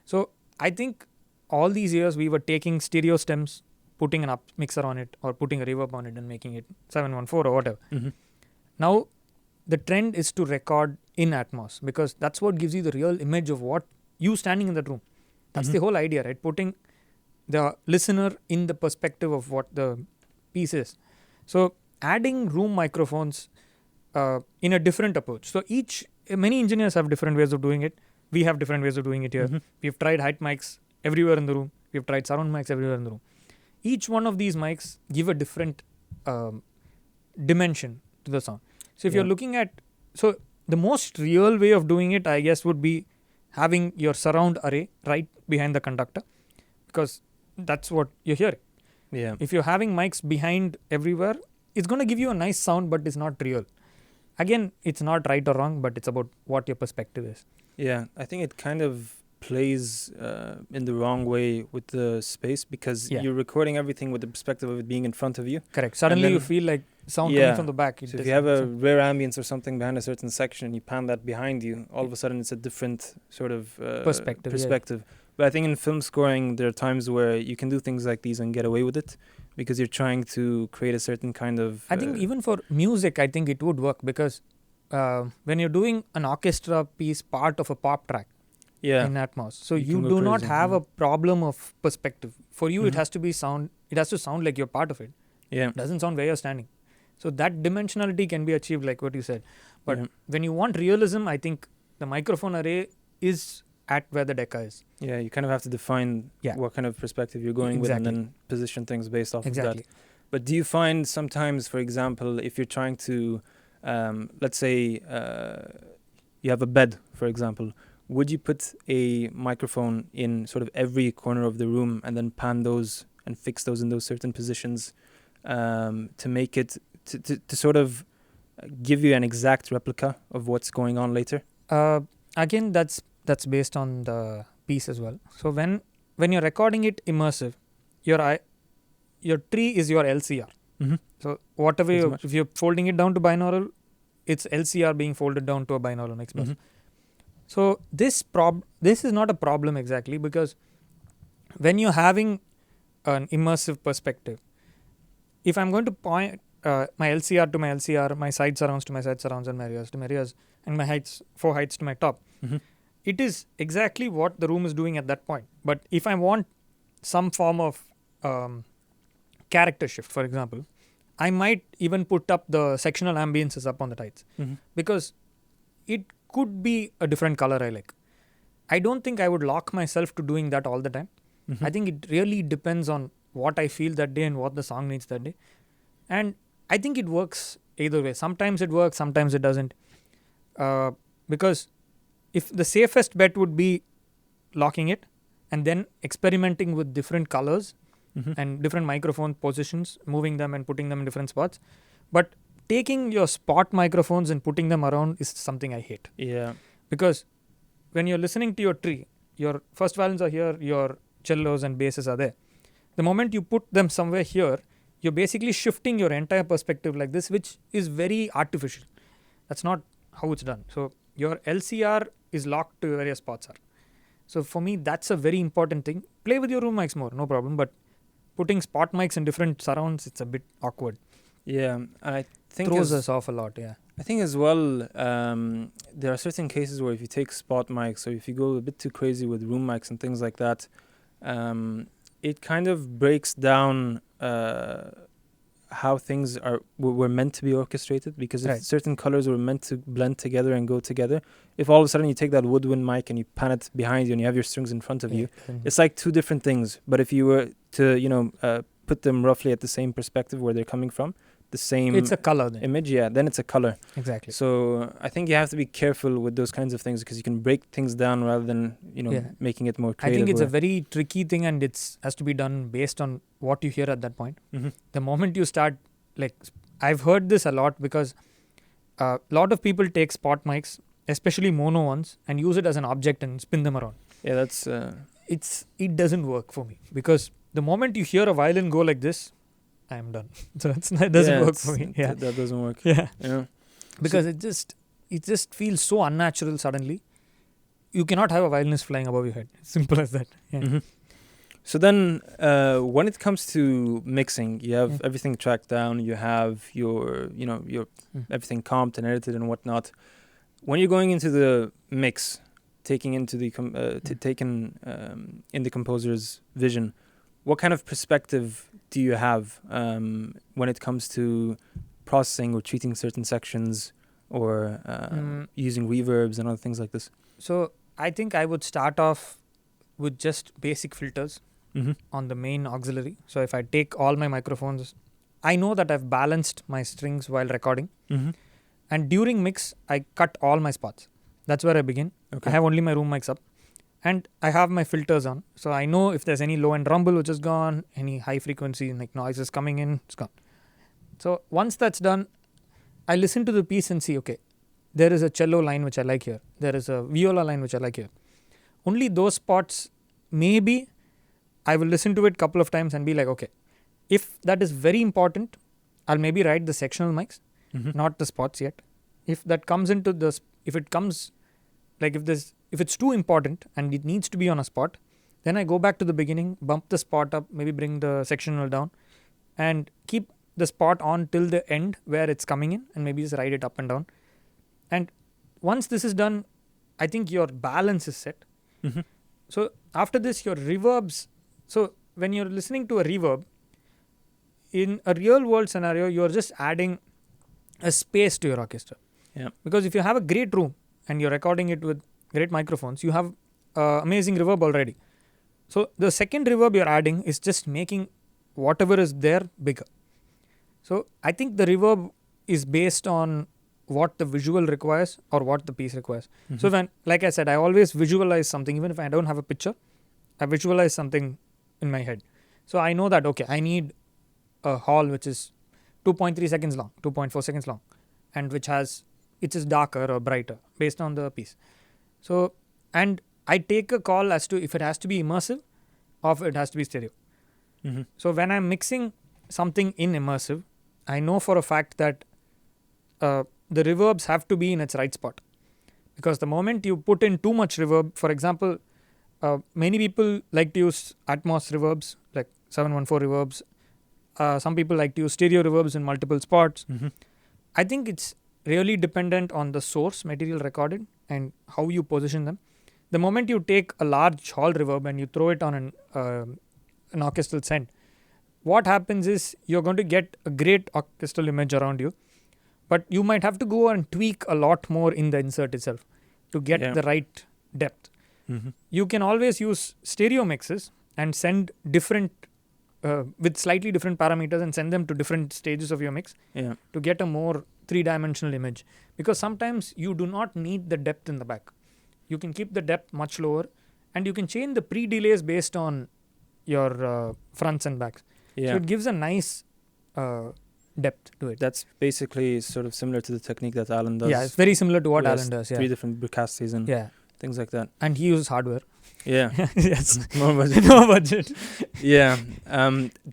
So I think all these years we were taking stereo stems, putting an up mixer on it or putting a reverb on it and making it 714 or whatever. Mm-hmm. Now the trend is to record in Atmos because that's what gives you the real image of what you standing in that room. That's the whole idea, right? Putting the listener in the perspective of what the piece is. So adding room microphones in a different approach. So many engineers have different ways of doing it. We have different ways of doing it here. Mm-hmm. We've tried height mics everywhere in the room. We've tried surround mics everywhere in the room. Each one of these mics give a different dimension to the sound. So if you're looking at, so the most real way of doing it, I guess, would be having your surround array right behind the conductor, because that's what you're hearing. Yeah. If you're having mics behind everywhere, it's going to give you a nice sound, but it's not real. Again, it's not right or wrong, but it's about what your perspective is. Yeah, I think it kind of plays in the wrong way with the space because you're recording everything with the perspective of it being in front of you. Correct. Suddenly you feel like sound coming from the back. So if you have a rare ambience or something behind a certain section and you pan that behind you, all of a sudden it's a different sort of perspective. But I think in film scoring, there are times where you can do things like these and get away with it because you're trying to create a certain kind of... I think even for music, I think it would work because when you're doing an orchestra piece, part of a pop track in Atmos, so you do not have a problem of perspective. For you, it has to be sound. It has to sound like you're part of it. Yeah. It doesn't sound where you're standing. So that dimensionality can be achieved like what you said. But when you want realism, I think the microphone array is at where the Decca is. Yeah, you kind of have to define what kind of perspective you're going with and then position things based off of that. But do you find sometimes, for example, if you're trying to, let's say you have a bed, for example, would you put a microphone in sort of every corner of the room and then pan those and fix those in those certain positions to make it, to sort of give you an exact replica of what's going on later? Again, that's based on the piece as well. So when you're recording it immersive, your tree is your LCR. Mm-hmm. So whatever if you're folding it down to binaural, it's LCR being folded down to a binaural mix bus. So this is not a problem exactly, because when you're having an immersive perspective, if I'm going to point my LCR to my LCR, my side surrounds to my side surrounds, and my rears to my rears, and my heights, 4 heights to my top, it is exactly what the room is doing at that point. But if I want some form of character shift, for example, I might even put up the sectional ambiences up on the heights, because it could be a different color I like. I don't think I would lock myself to doing that all the time. I think it really depends on what I feel that day and what the song needs that day. And I think it works either way. Sometimes it works, sometimes it doesn't. Because if the safest bet would be locking it and then experimenting with different colors and different microphone positions, moving them and putting them in different spots. But taking your spot microphones and putting them around is something I hate. Yeah. Because when you're listening to your tree, your first violins are here, your cellos and basses are there. The moment you put them somewhere here, you're basically shifting your entire perspective like this, which is very artificial. That's not how it's done. So your LCR is locked to where your spots are. So for me, that's a very important thing. Play with your room mics more, no problem. But putting spot mics in different surrounds, it's a bit awkward. Yeah, I think throws us off a lot. Yeah, I think as well, there are certain cases where if you take spot mics or if you go a bit too crazy with room mics and things like that, it kind of breaks down how things were meant to be orchestrated, because if certain colors were meant to blend together and go together, if all of a sudden you take that woodwind mic and you pan it behind you and you have your strings in front of you, it's like two different things. But if you were to, put them roughly at the same perspective where they're coming from, the same It's a color then. image, then it's a color. Exactly. So I think you have to be careful with those kinds of things because you can break things down rather than making it more I creative. think it's a very tricky thing, and it's has to be done based on what you hear at that point. The moment you start, like, I've heard this a lot because a lot of people take spot mics, especially mono ones, and use it as an object and spin them around. Yeah, that's it doesn't work for me because the moment you hear a violin go like this, I am done. So it doesn't work for me. Yeah, that doesn't work. yeah, Yeah. because it just feels so unnatural suddenly. You cannot have a violinist flying above your head. Simple as that. Yeah. So then, when it comes to mixing, you have everything tracked down. You have your everything comped and edited and whatnot. When you're going into the mix, taking into the in the composer's vision, what kind of perspective do you have when it comes to processing or treating certain sections or using reverbs and other things like this? So I think I would start off with just basic filters on the main auxiliary. So if I take all my microphones, I know that I've balanced my strings while recording. And during mix, I cut all my spots. That's where I begin. Okay. I have only my room mics up. And I have my filters on. So I know if there's any low end rumble which is gone, any high frequency like noises coming in, it's gone. So once that's done, I listen to the piece and see, okay, there is a cello line which I like here. There is a viola line which I like here. Only those spots, maybe I will listen to it a couple of times and be like, okay, if that is very important, I'll maybe write the sectional mics, not the spots yet. If that comes into the, if it's too important and it needs to be on a spot, then I go back to the beginning, bump the spot up, maybe bring the sectional down and keep the spot on till the end where it's coming in and maybe just write it up and down. And once this is done, I think your balance is set. So after this, your reverbs. So when you're listening to a reverb, in a real world scenario, you're just adding a space to your orchestra. Yeah. Because if you have a great room and you're recording it with great microphones, you have amazing reverb already. So the second reverb you're adding is just making whatever is there bigger. So I think the reverb is based on what the visual requires or what the piece requires. So when, like I said, I always visualize something, even if I don't have a picture, I visualize something in my head. So I know that, okay, I need a hall which is 2.3 seconds long, 2.4 seconds long, and which is darker or brighter based on the piece. So, and I take a call as to if it has to be immersive or if it has to be stereo. So when I'm mixing something in immersive, I know for a fact that the reverbs have to be in its right spot. Because the moment you put in too much reverb, for example, many people like to use Atmos reverbs, like 714 reverbs. Some people like to use stereo reverbs in multiple spots. I think it's really dependent on the source material recorded and how you position them. The moment you take a large hall reverb and you throw it on an orchestral send, what happens is you're going to get a great orchestral image around you, but you might have to go and tweak a lot more in the insert itself to get the right depth. You can always use stereo mixes and send different with slightly different parameters and send them to different stages of your mix to get a more three-dimensional image, because sometimes you do not need the depth in the back. You can keep the depth much lower and you can change the pre-delays based on your fronts and backs. So it gives a nice depth to it. That's basically sort of similar to the technique that Alan does. Yeah, it's very similar to what Alan does. 3 different broadcasts and things like that. And he uses hardware. Yeah. Yes. More budget. No budget. Yeah.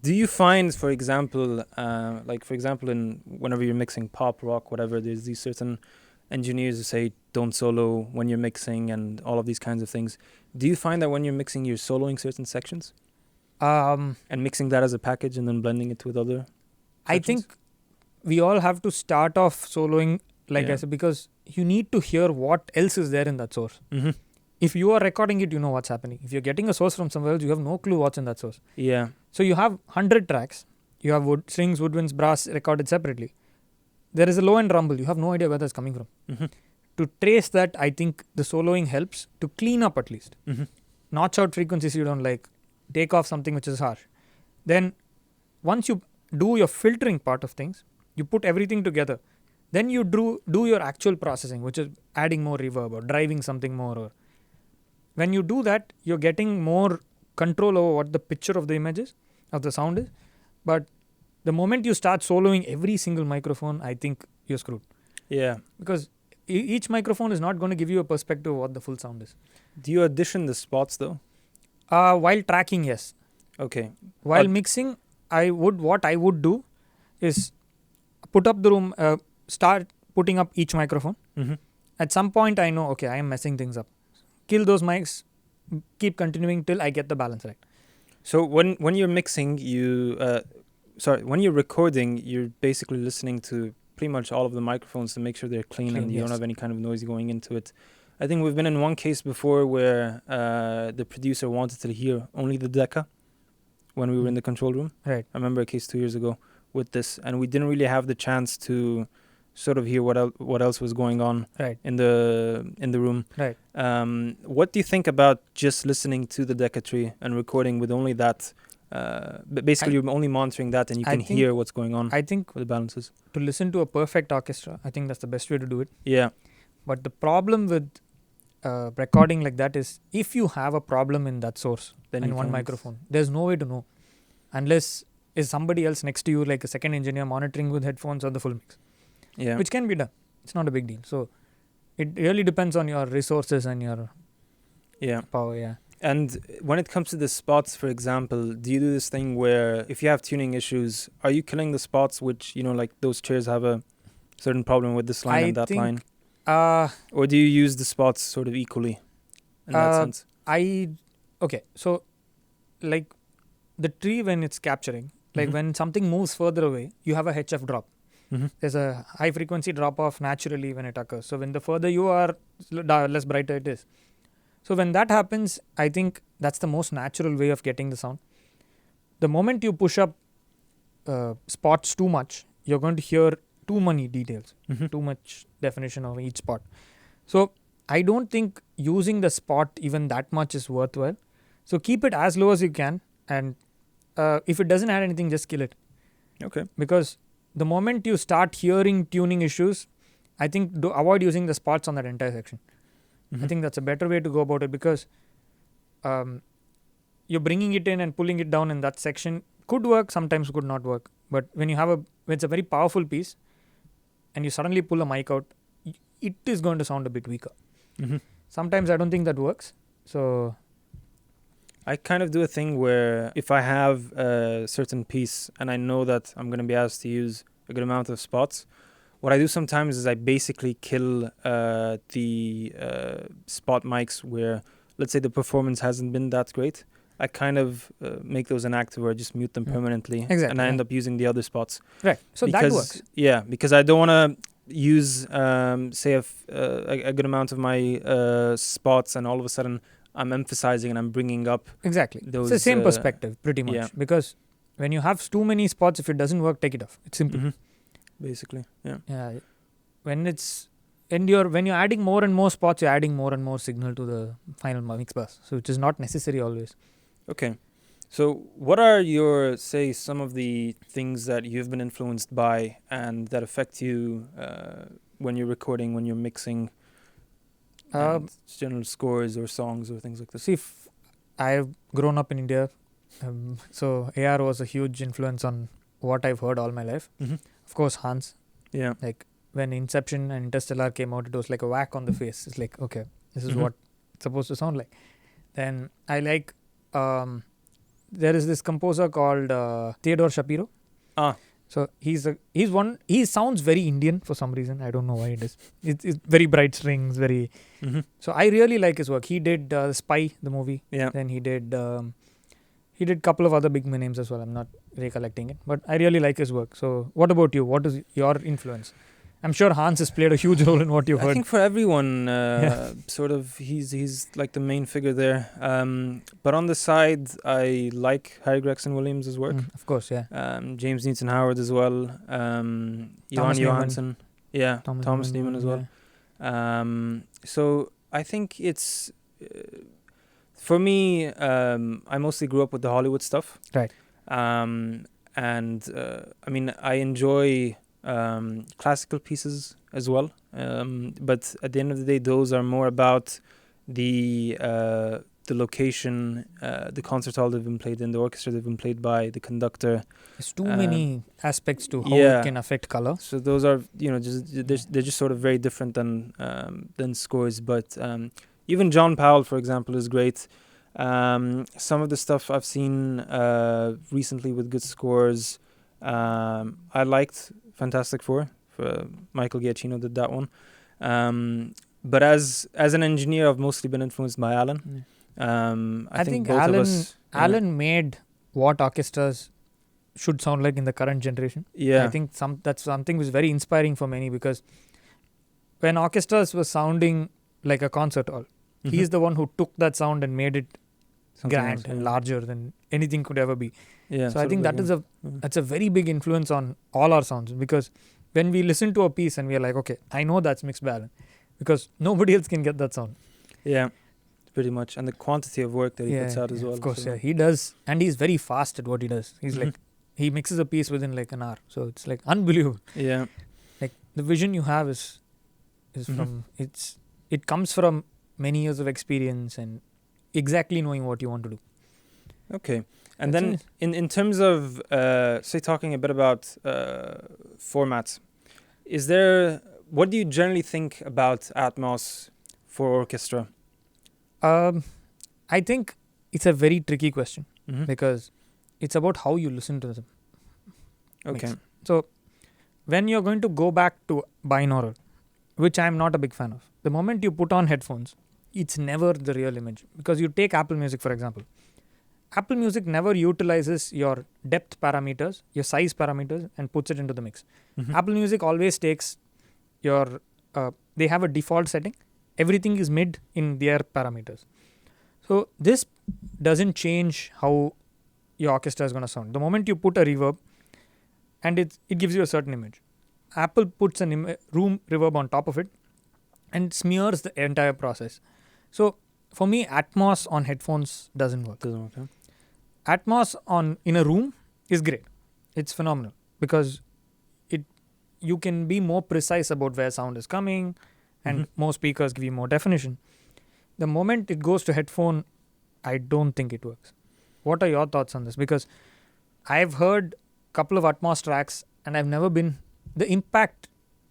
Do you find, for example, in whenever you're mixing pop, rock, whatever, there's these certain engineers who say don't solo when you're mixing and all of these kinds of things. Do you find that when you're mixing, you're soloing certain sections? And mixing that as a package and then blending it with other sections? I think we all have to start off soloing, like I said, because you need to hear what else is there in that source. If you are recording it, you know what's happening. If you're getting a source from somewhere else, you have no clue what's in that source. Yeah. So you have 100 tracks. You have strings, woodwinds, brass recorded separately. There is a low-end rumble. You have no idea where that's coming from. To trace that, I think the soloing helps to clean up at least. Notch out frequencies you don't like. Take off something which is harsh. Then once you do your filtering part of things, you put everything together. Then you do your actual processing, which is adding more reverb or driving something more. Or when you do that, you're getting more control over what the picture of the image is, of the sound is. But the moment you start soloing every single microphone, I think you're screwed. Yeah. Because each microphone is not going to give you a perspective of what the full sound is. Do you audition the spots though? While tracking, yes. Okay. While mixing, what I would do is put up the room, start putting up each microphone. Mm-hmm. At some point, I know, okay, I am messing things up. Kill those mics, keep continuing till I get the balance right. So when you're mixing, when you're recording, you're basically listening to pretty much all of the microphones to make sure they're clean and you don't have any kind of noise going into it. I think we've been in one case before where the producer wanted to hear only the Decca when we were in the control room. Right. I remember a case 2 years ago with this, and we didn't really have the chance to sort of hear what else was going on in the room. Right. What do you think about just listening to the Decca tree and recording with only that? But basically, you're only monitoring that, and you can hear what's going on. I think with the balances. To listen to a perfect orchestra, I think that's the best way to do it. Yeah. But the problem with recording like that is if you have a problem in that source, then in one microphone, there's no way to know unless is somebody else next to you, like a second engineer monitoring with headphones or the full mix. Yeah. Which can be done. It's not a big deal. So it really depends on your resources and your power. Yeah. And when it comes to the spots, for example, do you do this thing where if you have tuning issues, are you killing the spots which, like those chairs have a certain problem with this line and that line? Or do you use the spots sort of equally in that sense? Okay. So like the tree when it's capturing, like when something moves further away, you have a HF drop. Mm-hmm. There's a high frequency drop off naturally when it occurs. So when the further you are, less brighter it is. So when that happens, I think that's the most natural way of getting the sound. The moment you push up spots too much, you're going to hear too many details, too much definition of each spot. So I don't think using the spot even that much is worthwhile. So keep it as low as you can, and if it doesn't add anything, just kill it. Okay. Because the moment you start hearing tuning issues, I think avoid using the spots on that entire section. I think that's a better way to go about it, because you're bringing it in and pulling it down in that section. Could work, sometimes could not work. But when it's a very powerful piece and you suddenly pull a mic out, it is going to sound a bit weaker. Sometimes I don't think that works. So I kind of do a thing where if I have a certain piece and I know that I'm going to be asked to use a good amount of spots, what I do sometimes is I basically kill the spot mics where, let's say, the performance hasn't been that great. I kind of make those inactive or just mute them permanently. Exactly. And I end up using the other spots. Right. So that works. Yeah, because I don't want to use, say, a good amount of my spots, and all of a sudden I'm emphasizing and I'm bringing up. Exactly. Those, it's the same perspective, pretty much. Yeah. Because when you have too many spots, if it doesn't work, take it off. It's simple. Basically, yeah. When you're adding more and more spots, you're adding more and more signal to the final mix bus, so which is not necessary always. Okay, so what are some of the things that you've been influenced by and that affect you when you're recording, when you're mixing, general scores or songs or things like this? See, I've grown up in India, so AR was a huge influence on what I've heard all my life. Of course, Hans. Yeah. Like when Inception and Interstellar came out, it was like a whack on the face. It's like, okay, this is what it's supposed to sound like. Then I like, there is this composer called Theodore Shapiro. So he sounds very Indian for some reason. I don't know why it is. It's very bright strings, very. So I really like his work. He did Spy, the movie. Yeah. Then he did a couple of other big names as well. I'm not recollecting it, but I really like his work. So what about you? What is your influence? I'm sure Hans has played a huge role in what you've heard. I think for everyone, sort of, he's like the main figure there. But on the side, I like Harry Gregson Williams' work. Of course, yeah. James Newton Howard as well. Johan Johansson. Yeah, Thomas Newman as well. Yeah. So I think it's... for me, I mostly grew up with the Hollywood stuff. Right. And I mean, I enjoy classical pieces as well. But at the end of the day, those are more about the location, the concert hall they've been played in, the orchestra they've been played by, the conductor. There's too many aspects to how yeah. it can affect color. So those are, they're just sort of very different than scores. But even John Powell, for example, is great. Some of the stuff I've seen recently with good scores, I liked Fantastic Four. Michael Giacchino did that one. But as an engineer, I've mostly been influenced by Alan. I think both Alan of us, Alan made what orchestras should sound like in the current generation. Yeah. I think that's something was very inspiring for many, because when orchestras were sounding like a concert hall, he is the one who took that sound and made it Something grand else, and yeah. larger than anything could ever be. Yeah. So I think that's a very big influence on all our sounds, because when we listen to a piece and we are like, okay, I know that's mixed by Alan, because nobody else can get that sound. Yeah. Pretty much, and the quantity of work that he puts out as well. Of course, so. yeah, he does, and he's very fast at what he does. He's like, he mixes a piece within like an hour, so it's like unbelievable. Yeah. Like the vision you have is from it comes from many years of experience and exactly knowing what you want to do. Okay, and then in terms of say talking a bit about formats, what do you generally think about Atmos for orchestra? I think it's a very tricky question, Mm-hmm. because it's about how you listen to them. Okay. Mix. So when you're going to go back to binaural, which I'm not a big fan of, the moment you put on headphones, it's never the real image. Because you take Apple Music, for example. Apple Music never utilizes your depth parameters, your size parameters, and puts it into the mix. Mm-hmm. Apple Music always takes your they have a default setting. Everything is mid in their parameters. So this doesn't change how your orchestra is going to sound. The moment you put a reverb, and it gives you a certain image. Apple puts an room reverb on top of it and smears the entire process. So for me, Atmos on headphones doesn't work. Atmos in a room is great. It's phenomenal, because you can be more precise about where sound is coming, and more speakers give you more definition. The moment it goes to headphone, I don't think it works. What are your thoughts on this? Because I've heard a couple of Atmos tracks and the impact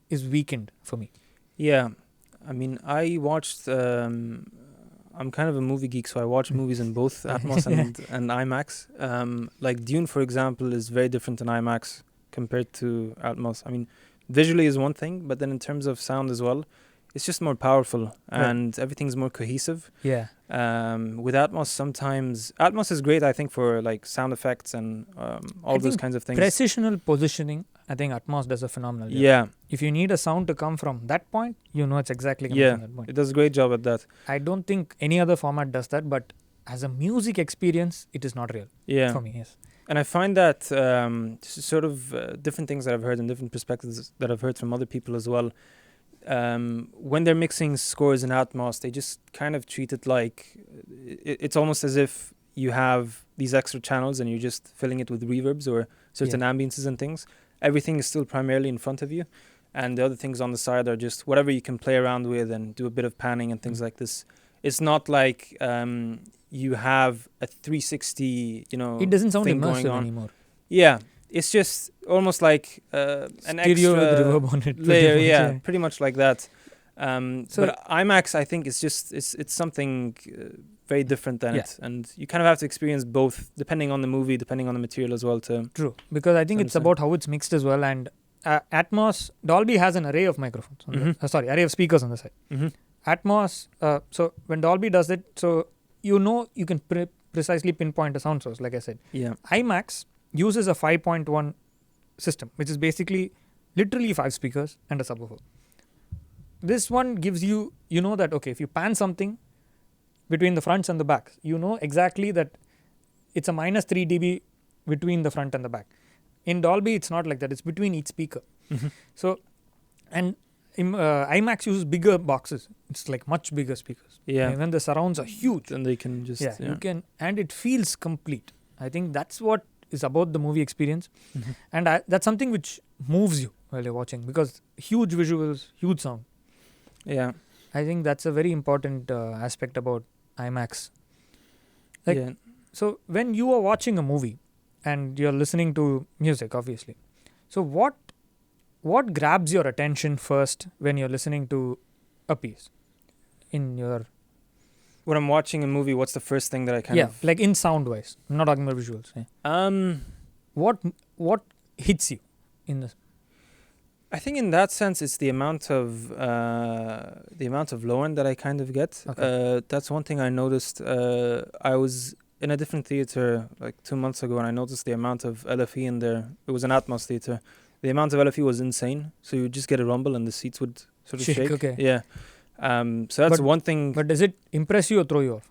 is weakened for me. Yeah, I mean, I watched, I'm kind of a movie geek, so I watch movies in both Atmos and IMAX. Like Dune, for example, is very different in IMAX compared to Atmos. I mean, visually is one thing, but then in terms of sound as well, it's just more powerful and everything's more cohesive. Yeah. With Atmos, sometimes Atmos is great, I think, for like sound effects and all those kinds of things. Precisional positioning, I think Atmos does a phenomenal job. Yeah. If you need a sound to come from that point, you know it's exactly coming from that point. It does a great job at that. I don't think any other format does that, but as a music experience, it is not real for me. Yes. And I find that sort of different things that I've heard and different perspectives that I've heard from other people as well. When they're mixing scores in Atmos, they just kind of treat it like it's almost as if you have these extra channels and you're just filling it with reverbs or certain ambiances and things. Everything is still primarily in front of you, and the other things on the side are just whatever you can play around with and do a bit of panning and things like this. It's not like you have a 360, it doesn't sound immersive anymore. Yeah. It's just almost like an stereo extra with reverb on it. layer, pretty much like that. But IMAX, I think, it's something very different than it, and you kind of have to experience both, depending on the movie, depending on the material as well. True, because I think it's about how it's mixed as well. And Atmos, Dolby has an array of microphones. Array of speakers on the side. Atmos, so when Dolby does it, so you can precisely pinpoint a sound source, like I said. Yeah. IMAX uses a 5.1 system, which is basically literally 5 speakers and a subwoofer. This one gives you that, okay, if you pan something between the fronts and the backs, you know exactly that it's a minus 3 dB between the front and the back. In Dolby, it's not like that. It's between each speaker. So, and IMAX uses bigger boxes. It's like much bigger speakers. Yeah. And when the surrounds are huge. Then they can just... you can, and it feels complete. I think that's what is about the movie experience. And that's something which moves you while you're watching, because huge visuals, huge sound. Yeah. I think that's a very important aspect about IMAX. Like, yeah. So when you are watching a movie and you're listening to music, obviously, so what grabs your attention first when you're listening to a piece in your When I'm watching a movie, what's the first thing that I kind of like in sound wise? I'm not talking about visuals. What hits you in this? I think in that sense, it's the amount of low end that I kind of get. Okay. That's one thing I noticed. I was in a different theater like 2 months ago, and I noticed the amount of LFE in there. It was an Atmos theater. The amount of LFE was insane. So you would just get a rumble, and the seats would sort of shake. Okay. Yeah. So that's one thing. But does it impress you or throw you off?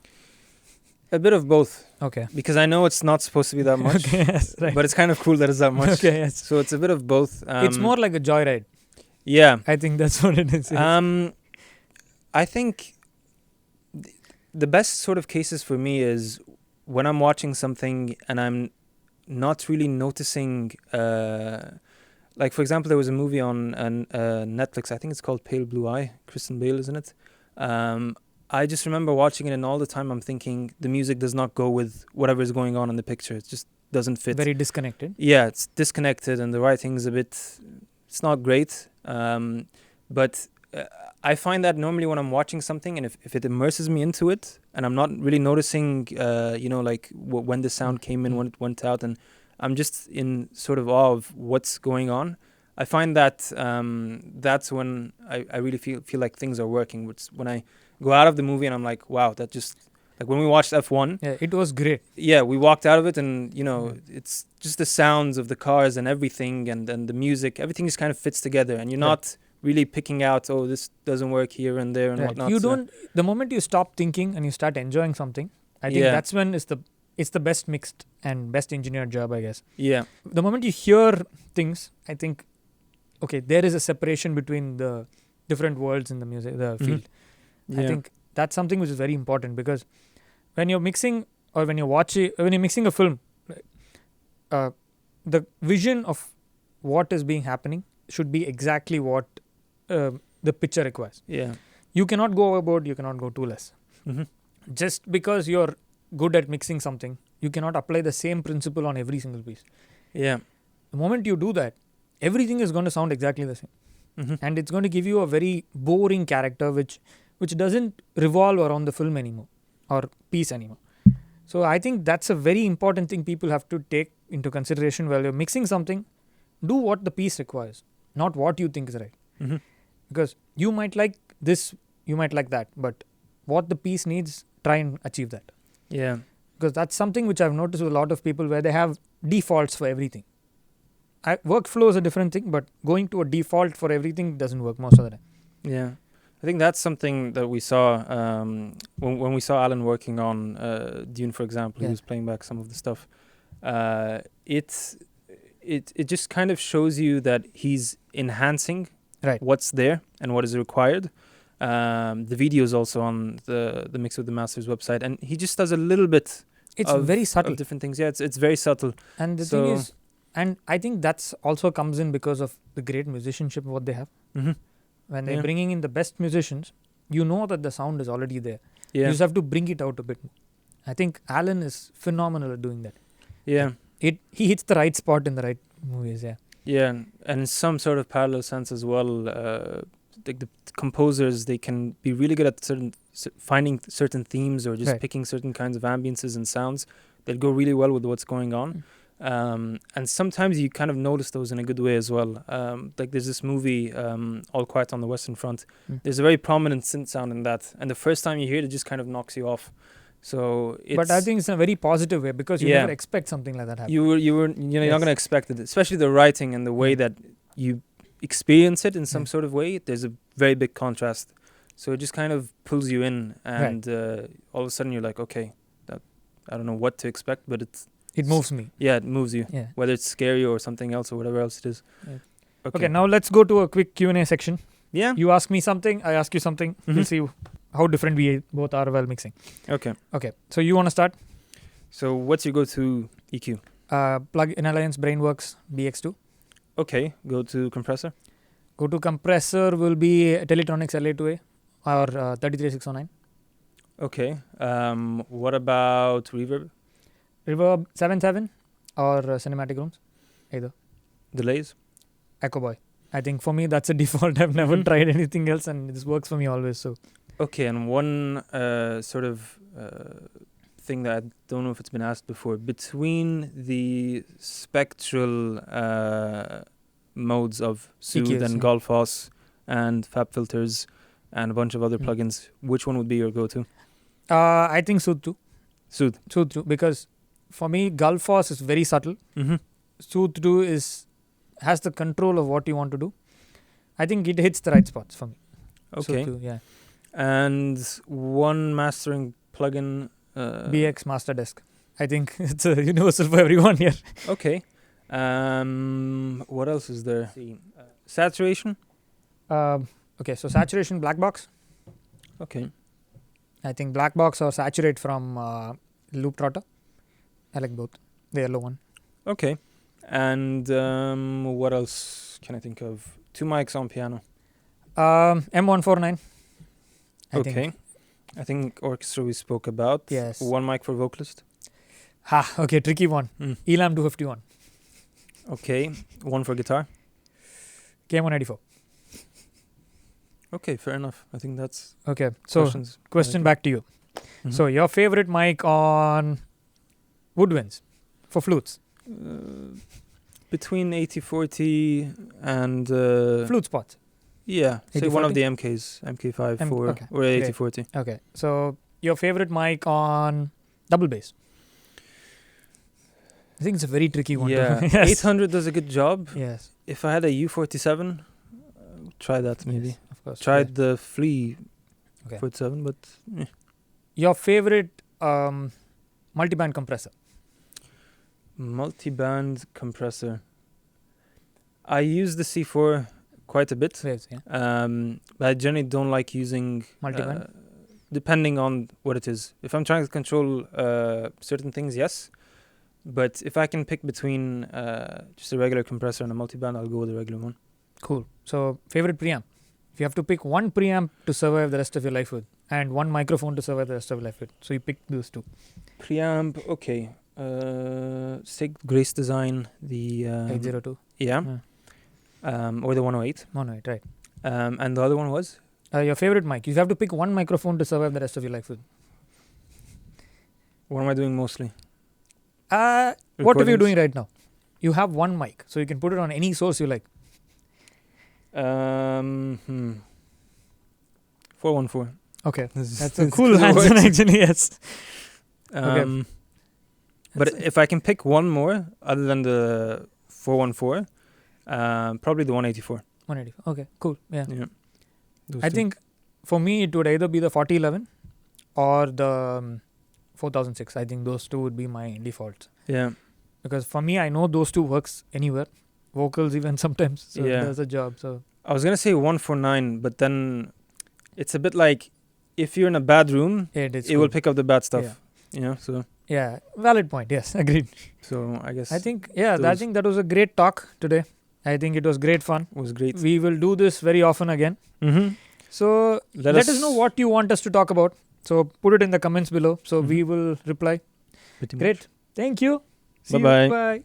A bit of both. Okay. Because I know it's not supposed to be that much. Okay, yes, right. But it's kind of cool that it's that much. Okay, yes. So it's a bit of both. It's more like a joyride. Yeah. I think that's what it is. I think the best sort of cases for me is when I'm watching something and I'm not really noticing. Like, for example, there was a movie on Netflix. I think it's called Pale Blue Eye. Kristen Bale, isn't it? I just remember watching it, and all the time I'm thinking the music does not go with whatever is going on in the picture. It just doesn't fit. Very disconnected. Yeah, it's disconnected, and the writing's a bit. It's not great. But I find that normally when I'm watching something, and if it immerses me into it, and I'm not really noticing, like when the sound came in, when it went out, and I'm just in sort of awe of what's going on. I find that that's when I really feel like things are working. Which when I go out of the movie and I'm like, wow, that just like when we watched F1. Yeah, it was great. Yeah, we walked out of it, and it's just the sounds of the cars and everything, and the music. Everything just kind of fits together, and you're not really picking out, oh, this doesn't work here and there and whatnot. You don't. The moment you stop thinking and you start enjoying something, I think that's when it's the best mixed and best engineered job, I guess. Yeah. The moment you hear things, I think, okay, there is a separation between the different worlds in the music, the field. Yeah. I think that's something which is very important, because when you're mixing or when you're mixing a film, the vision of what is being happening should be exactly what the picture requires. Yeah. You cannot go overboard. You cannot go too less. Mm-hmm. Just because you're good at mixing something, you cannot apply the same principle on every single piece. Yeah. The moment you do that, everything is going to sound exactly the same. Mm-hmm. And it's going to give you a very boring character which doesn't revolve around the film anymore or piece anymore. So I think that's a very important thing people have to take into consideration while you're mixing something. Do what the piece requires, not what you think is right. Mm-hmm. Because you might like this, you might like that, but what the piece needs, try and achieve that. Yeah. Because that's something which I've noticed with a lot of people, where they have defaults for everything. Workflow is a different thing, but going to a default for everything doesn't work most of the time. Yeah. I think that's something that we saw when we saw Alan working on Dune, for example. He was playing back some of the stuff. It just kind of shows you that he's enhancing what's there and what is required. The video is also on the Mix with the Masters website, and he just does a little bit. It's very subtle. Of different things. Yeah, it's very subtle. And the thing is, and I think that's also comes in because of the great musicianship what they have. Mm-hmm. When they're bringing in the best musicians, you know that the sound is already there. Yeah. You just have to bring it out a bit more. I think Alan is phenomenal at doing that. Yeah. He hits the right spot in the right movies. Yeah. Yeah, and in some sort of parallel sense as well, the composers, they can be really good at finding certain themes or just picking certain kinds of ambiences and sounds that go really well with what's going on. And sometimes you kind of notice those in a good way as well. Like there's this movie, All Quiet on the Western Front. There's a very prominent synth sound in that, and the first time you hear it, it just kind of knocks you off. So but I think it's in a very positive way, because you never expect something like that happen. You're not going to expect it, especially the writing and the way that you experience it in some sort of way. There's a very big contrast, so it just kind of pulls you in, and all of a sudden you're like, okay, I don't know what to expect, but it moves me. Yeah, it moves you. Yeah. Whether it's scary or something else or whatever else it is. Yeah. Okay, now let's go to a quick Q&A section. Yeah. You ask me something, I ask you something. We'll see how different we both are while mixing. Okay. So you want to start? So what's your go-to EQ? Plug-in Alliance BrainWorks BX2. Okay, go to compressor. Go to compressor will be Teletronics LA2A or 33609. Okay. What about reverb? Reverb 77 or cinematic rooms, either. Delays? Echo Boy. I think for me that's a default. I've never Mhm. tried anything else, and this works for me always. So Okay, and one sort of thing that I don't know if it's been asked before. Between the spectral modes of Soothe EQs, and yeah. Golfos and FabFilters and a bunch of other Mm. plugins, which one would be your go-to? I think Soothe 2. Soothe. Soothe 2, because for me Gulfos is very subtle. Mm-hmm. Soothe 2 has the control of what you want to do. I think it hits the right spots for me. Okay. Soothe 2, yeah. And one mastering plugin. BX Master Desk. I think it's a universal for everyone here. Okay. What else is there? Saturation. Okay, so saturation black box. Okay. I think black box or saturate from Loop Trotter. I like both. The yellow one. Okay. And what else can I think of? 2 mics on piano. M149. I Okay. think. I think orchestra we spoke about. Yes. 1 mic for vocalist. Okay, tricky one. Mm. Elam 251. Okay. 1 for guitar. KM184. Okay, fair enough. I think that's Okay, so questions. question back to you. Mhm. So your favorite mic on woodwinds for flutes? Between 8040 and Flute spots. yeah, say one of 8040? the MKs, MK5 okay, or 8040. Okay, so your favorite mic on double bass? I think it's a very tricky one. Yeah, Yes. 800 does a good job. Yes, If I had a U47, try that maybe. yes, of course. Tried the Flea Okay. 47, but Your favorite multiband compressor? multi-band compressor. I use the C4 quite a bit. Waves, yeah. But I generally don't like using Multiband? depending on what it is. If I'm trying to control certain things, yes. But if I can pick between just a regular compressor and a multiband, I'll go with the regular one. Cool. So favorite preamp? If you have to pick one preamp to survive the rest of your life with, and one microphone to survive the rest of your life with, so you pick those two. Preamp, okay. Sig Grace Design, the 802. yeah, or the 108. Monoid, right. And the other one was Your favorite mic? You have to pick one microphone to survive the rest of your life with. what am I doing mostly? What are you Recordings? doing right now? You have one mic, so you can put it on any source you like. 414. Okay, This that's is- a cool this answer works. actually. Yes. But if I can pick one more other than the 414, probably the 184. 180. Okay, cool. Yeah. Yeah. Those I two. think for me it would either be the 4011 or the 4006. I think those two would be my defaults. Yeah. Because for me, I know those two works anywhere. Vocals even sometimes. So Yeah. it does a job. So I was gonna say 149, but then it's a bit like if you're in a bad room, yeah, it's it will cool. pick up the bad stuff. Yeah. You know, so Yeah, valid point. Yes, agreed. I guess I think I those- think that was a great talk today. I think it was great fun. it was great. We will do this very often again. Mm-hmm. So let us know what you want us to talk about. So put it in the comments below. So we will reply. Pretty much. Great. Thank you. See you. Bye-bye. Bye.